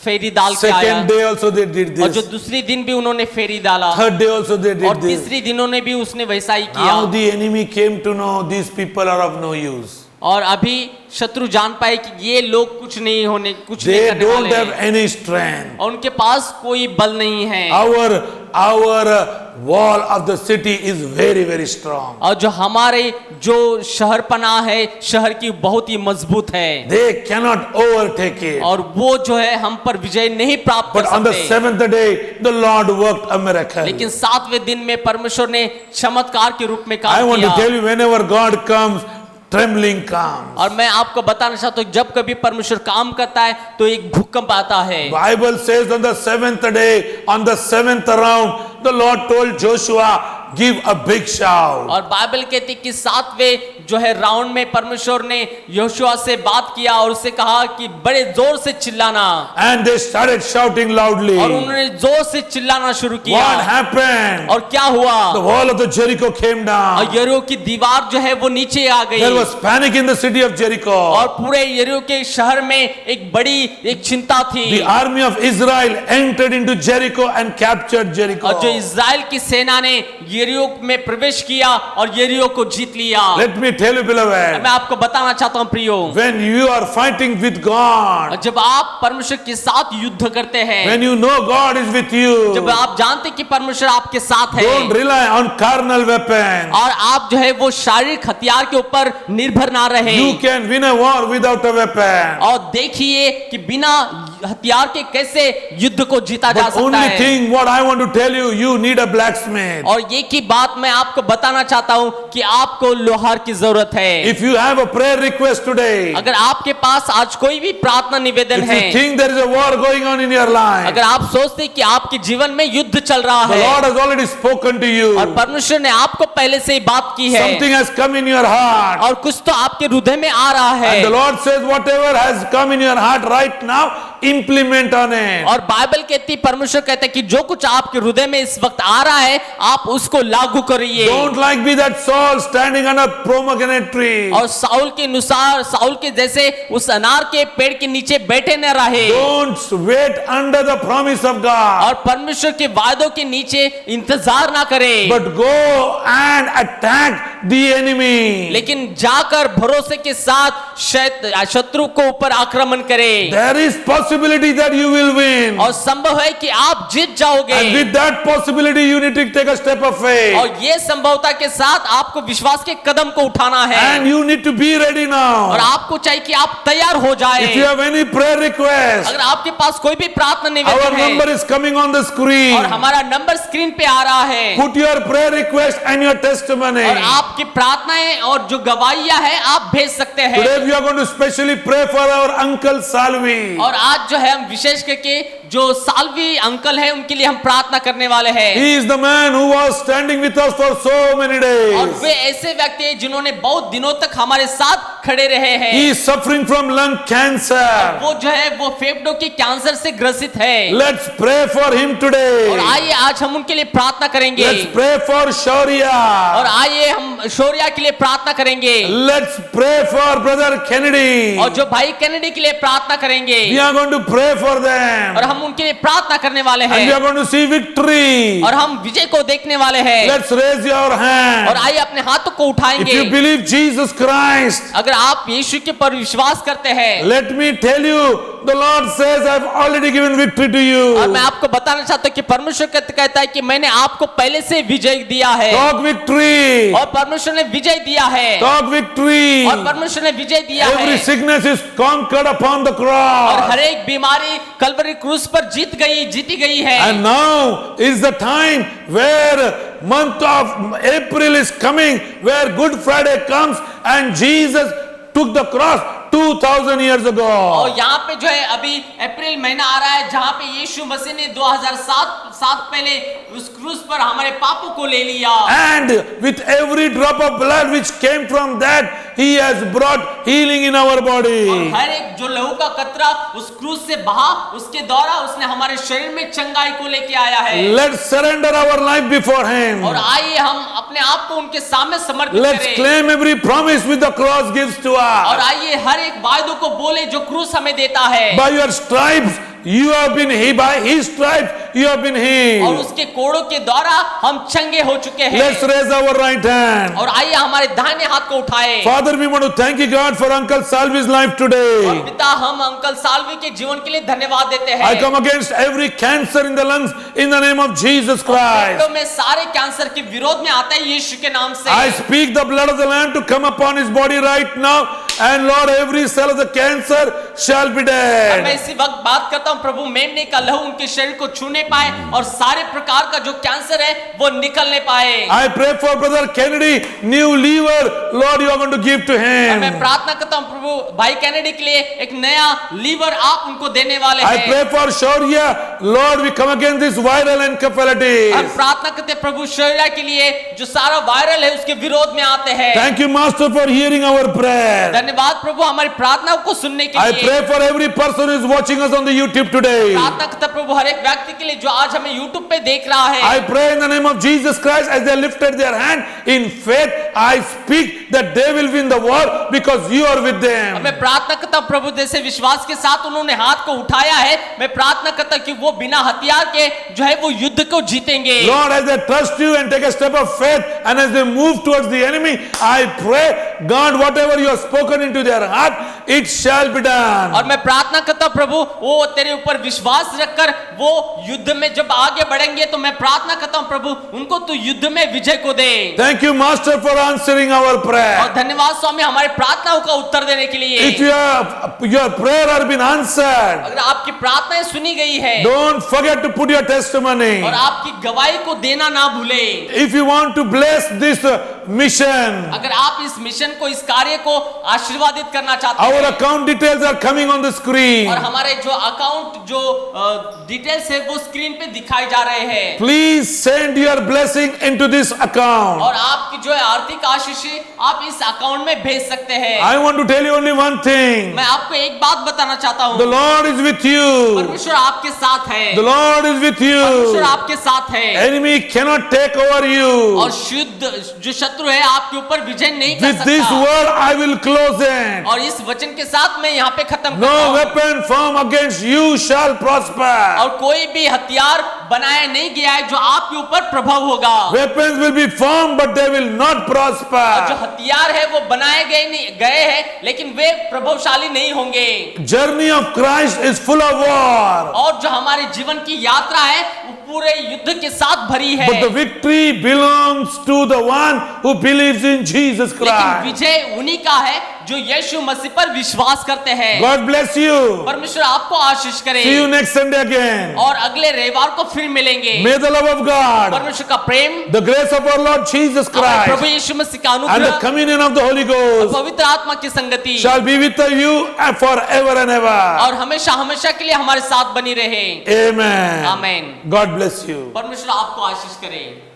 फेरी डाल के आया, second day also they did और जो this, दूसरी दिन भी उन्होंने फेरी डाला, third day also they और did this. तीसरी दिनों ने भी उसने वैसा ही Now किया। the enemy came to know these people are of no use. और अभी शत्रु जान पाए कि ये लोग कुछ नहीं They करने don't वाले have हैं, any strength. और उनके पास कोई बल नहीं है। our wall of the city is very, very strong. और जो हमारे जो शहर पनाह है, शहर की बहुत ही मजबूत है, They cannot overtake it. और वो जो है हम पर विजय नहीं प्राप्त कर But on the सकते। seventh day, the Lord worked a miracle. लेकिन 7वें दिन में परमेश्वर ने चमत्कार के रूप में I काम want to किया। tell you, whenever God comes, trembling comes. और मैं आपको बताना चाहता हूँ, जब कभी परमेश्वर काम करता है तो एक भूकंप आता है। Bible says on the seventh day, on the seventh round, the Lord told Joshua, give a big shout. और बाइबल कहती है कि 7वें जो है राउंड में परमेश्वर ने यहोशुआ से बात किया और उससे कहा कि बड़े जोर से चिल्लाना। And they started shouting loudly. और उन्होंने जोर से चिल्लाना शुरू किया। What happened? और क्या हुआ? The wall of the Jericho came down. और यरीहो की दीवार जो है वो नीचे आ गई। There was panic in the city of Jericho. और पूरे यरीहो के शहर में एक बड़ी एक चिंता थी। The army of Israel entered into Jericho and captured Jericho. और जो इज़राइल की सेना ने यरीहो में प्रवेश किया और यरीहो को जीत लिया। Let me tell you, beloved, मैं आपको बताना चाहता हूँ प्रियो, when you are fighting with God, जब आप परमेश्वर के साथ युद्ध करते हैं, when you know God is with जब you, आप जानते कि परमेश्वर आपके साथ है, don't rely on carnal weapons. और आप जो है वो शारीरिक हथियार के ऊपर निर्भर ना रहे। You can win a war without a weapon. और देखिए कि बिना हथियार के कैसे युद्ध को जीता जा But सकता only है। thing what I want to tell you, you need a blacksmith. और ये की बात मैं आपको बताना चाहता हूँ कि आपको लोहार की जरूरत है। If you have a prayer request today, अगर आपके पास आज कोई भी प्रार्थना निवेदन if है, you think there is a war going on in your life, अगर आप सोचते हैं कि आपके जीवन में युद्ध चल रहा the है Lord has already spoken to you. और परमेश्वर ने आपको पहले से ही बात की है Something has come in your heart. और कुछ तो आपके हृदय में आ रहा है, And the Lord says, whatever has come in your heart right now, implement on it. और बाइबल कहती, परमेश्वर कहता है कि जो कुछ आपके हृदय में इस वक्त आ रहा है आप उसको लागू करिए। Don't like be that Saul standing on a pomegranate tree. और साउल के अनुसार, साउल के जैसे उस अनार के पेड़ के नीचे बैठे न रहे। Don't wait under the promise of God, और परमेश्वर के वायदों के नीचे इंतजार ना करे, but go and attack the enemy. लेकिन जाकर भरोसे के साथ शत्रु को ऊपर आक्रमण करे। There is possibility that you will win. और संभव है कि आप जीत जाओगे। And with that possibility, you need to take a step of faith. और ये संभवता के साथ आपको विश्वास के कदम को उठाना है। And you need to be ready और now. आपको चाहिए कि आप तैयार हो जाए। If you have any prayer request, अगर आपके पास कोई भी प्रार्थना our निवेदन है number is coming on the screen. और हमारा नंबर स्क्रीन पे आ रहा है, Put your prayer request and your testimony. और आपकी प्रार्थनाएं और जो गवाहियां हैं आप भेज सकते हैं। Today we are going to specially pray for our uncle Salvi. और आज जो है हम विशेष करके जो साल्वी अंकल है उनके लिए हम प्रार्थना करने वाले हैं। He is the man who was standing with us for so many और days. वे ऐसे व्यक्ति हैं जिन्होंने बहुत दिनों तक हमारे साथ खड़े रहे हैं। He is suffering from lung cancer. वो जो है वो फेफड़ों के कैंसर से ग्रसित है। Let's pray for him और today. आइए आज हम उनके लिए प्रार्थना करेंगे। Let's pray for Shaurya. और आइए हम शौर्या के लिए प्रार्थना करेंगे। Let's pray for brother Kennedy. और जो भाई कैनेडी के लिए प्रार्थना करेंगे, We are going to pray for them. और हम उनके लिए प्रार्थना करने वाले And we हैं, are going to see victory. और हम विजय को देखने वाले हैं। Let's raise your और hand. आइए अपने हाथों को If उठाएंगे। you believe Jesus Christ, अगर आप यीशु के पर विश्वास करते हैं, let me tell you, the Lord says, I've already given victory to और मैं you. आपको बताना चाहता हूं कि परमेश्वर कहता है कि मैंने आपको पहले से विजय दिया है, Talk victory. और परमेश्वर ने विजय दिया है, Talk victory. और परमेश्वर ने विजय दिया Every है, sickness is conquered upon the और cross. हर एक बीमारी कलवरी क्रूस पर जीती गई है। And now is the time where month of April is coming, where Good Friday comes and Jesus took the cross 2000 years ago. और यहाँ पे जो है अभी अप्रैल महीना आ रहा है जहाँ पे यीशु मसीह ने 2007 पहले उस क्रूस पर हमारे पापों को ले लिया, And with every drop of blood which came from that, He has brought healing in our और body. हर एक जो लहू का कतरा उस क्रूस से बहा, उसके द्वारा उसने हमारे शरीर में चंगाई को लेके आया है। Let's surrender our life before Him. और आइए हम अपने आप को उनके सामने समर्पित Let's करें, claim every promise which the cross gives to और us. आइए हर एक वायदों को बोले जो क्रूस हमें देता है। By your stripes, you have been healed. By his stripes you have been और healed. उसके कोड़ों के द्वारा हम चंगे हो चुके हैं। Let's raise our right hand. और आइए हमारे दाहिने हाथ को उठाए। Father, we want to thank you, God, for Uncle Salvi's life और today. पिता, हम अंकल साल्वी के जीवन के लिए धन्यवाद देते हैं। I come against every cancer in the lungs in the name of Jesus Christ. फेफड़ों में सारे कैंसर के विरोध में आता है यीशु के नाम से। I speak the blood of the Lamb to come upon his body right now, and Lord, every cell of the cancer shall be और मैं dead. इसी वक्त बात करता हूँ, प्रभु मेमने का लहू उनके शरीर को छूने पाए और सारे प्रकार का जो कैंसर है वो निकलने पाए। I pray for Brother Kennedy, new liver, Lord, you are going to give to और मैं him. प्रार्थना करता हूँ प्रभु भाई कैनेडी के लिए एक नया लीवर आप उनको देने वाले I हैं। pray for Shaurya, Lord, we come against this viral हम encephalitis. प्रार्थना करते हैं प्रभु शरीर के लिए जो सारा वायरल है उसके विरोध में आते हैं। Thank you, Master, for hearing our prayer. धन्यवाद प्रभु हमारी प्रार्थना को सुनने के I लिए। pray for every person who is watching us on the YouTube today. प्रार्थना करते हैं प्रभु हर एक व्यक्ति के लिए जो आज हमें YouTube पे देख रहा है। I pray in the name of Jesus Christ as they lifted their hand in faith. I speak that they will win the war because you are with them. मैं प्रार्थना करता हूँ प्रभु जैसे विश्वास के साथ उन्होंने हाथ को उठाया है, मैं प्रार्थना करता हूँ कि वो बिना हथियार के जो है वो युद्ध को जीतेंगे। Lord, as they trust you and take a step of faith and as they move towards the enemy, I pray, God, whatever you have spoken into their heart, it shall be done. और मैं प्रार्थना करता हूँ प्रभु वो तेरे ऊपर विश्वास रखकर वो युद्ध में जब आगे बढ़ेंगे तो मैं प्रार्थना करता हूँ प्रभु उनको तू युद्ध में विजय को दे। Thank you, Master, for answering our और prayer. धन्यवाद स्वामी हमारे प्रार्थनाओं का उत्तर देने के लिए। If your prayer has been answered, अगर आपकी प्रार्थनाएं सुनी गई है don't forget to put your testimony. और आपकी गवाही को देना ना भूले। If you want to bless this mission, अगर आप इस मिशन को इस कार्य को आशीर्वादित करना चाहते our हैं account details are coming on the screen. और हमारे जो अकाउंट जो डिटेल्स है वो स्क्रीन पे दिखाई जा रहे हैं Please send your blessing into this account. और आपकी जो है आर्थिक आशीष आप इस अकाउंट में भेज सकते हैं। I want to tell you only one thing. मैं आपको एक बात बताना चाहता The हूँ, Lord is with you. परमेश्वर आपके साथ है। The Lord is with परमेश्वर you. आपके साथ है Enemy cannot take over you. और शुद्ध जो शत्रु है आपके ऊपर विजय नहीं कर With this सकता। word I will close it. और इस वचन के साथ मैं यहाँ पे खत्म No करता हूँ। weapon formed against you shall prosper. और कोई भी हथियार बनाया नहीं गया है जो आपके ऊपर प्रभाव होगा। Weapons will be formed but they will not जो prosper. हथियार है वो बनाए गए हैं लेकिन वे प्रभावशाली नहीं होंगे। Journey of Christ is full of war. और जो हमारे जीवन की यात्रा है वो पूरे युद्ध के साथ भरी है। But the victory belongs to the one who believes in Jesus लेकिन Christ. विजय उन्हीं का है जो यीशु मसीह पर विश्वास करते हैं। God bless you. परमेश्वर आपको आशीष करे। See you next Sunday again. और अगले रविवार को फिर मिलेंगे। May the love of God, परमेश्वर का प्रेम, the grace of our Lord Jesus हमारे प्रभु Christ, यीशु मसीह का and the अनुग्रह communion of the Holy और Ghost पवित्र आत्मा की संगति shall be with you forever and ever. और हमेशा हमेशा के लिए हमारे साथ बनी रहे। Amen. आमीन। God bless you. परमेश्वर आपको आशीष करे।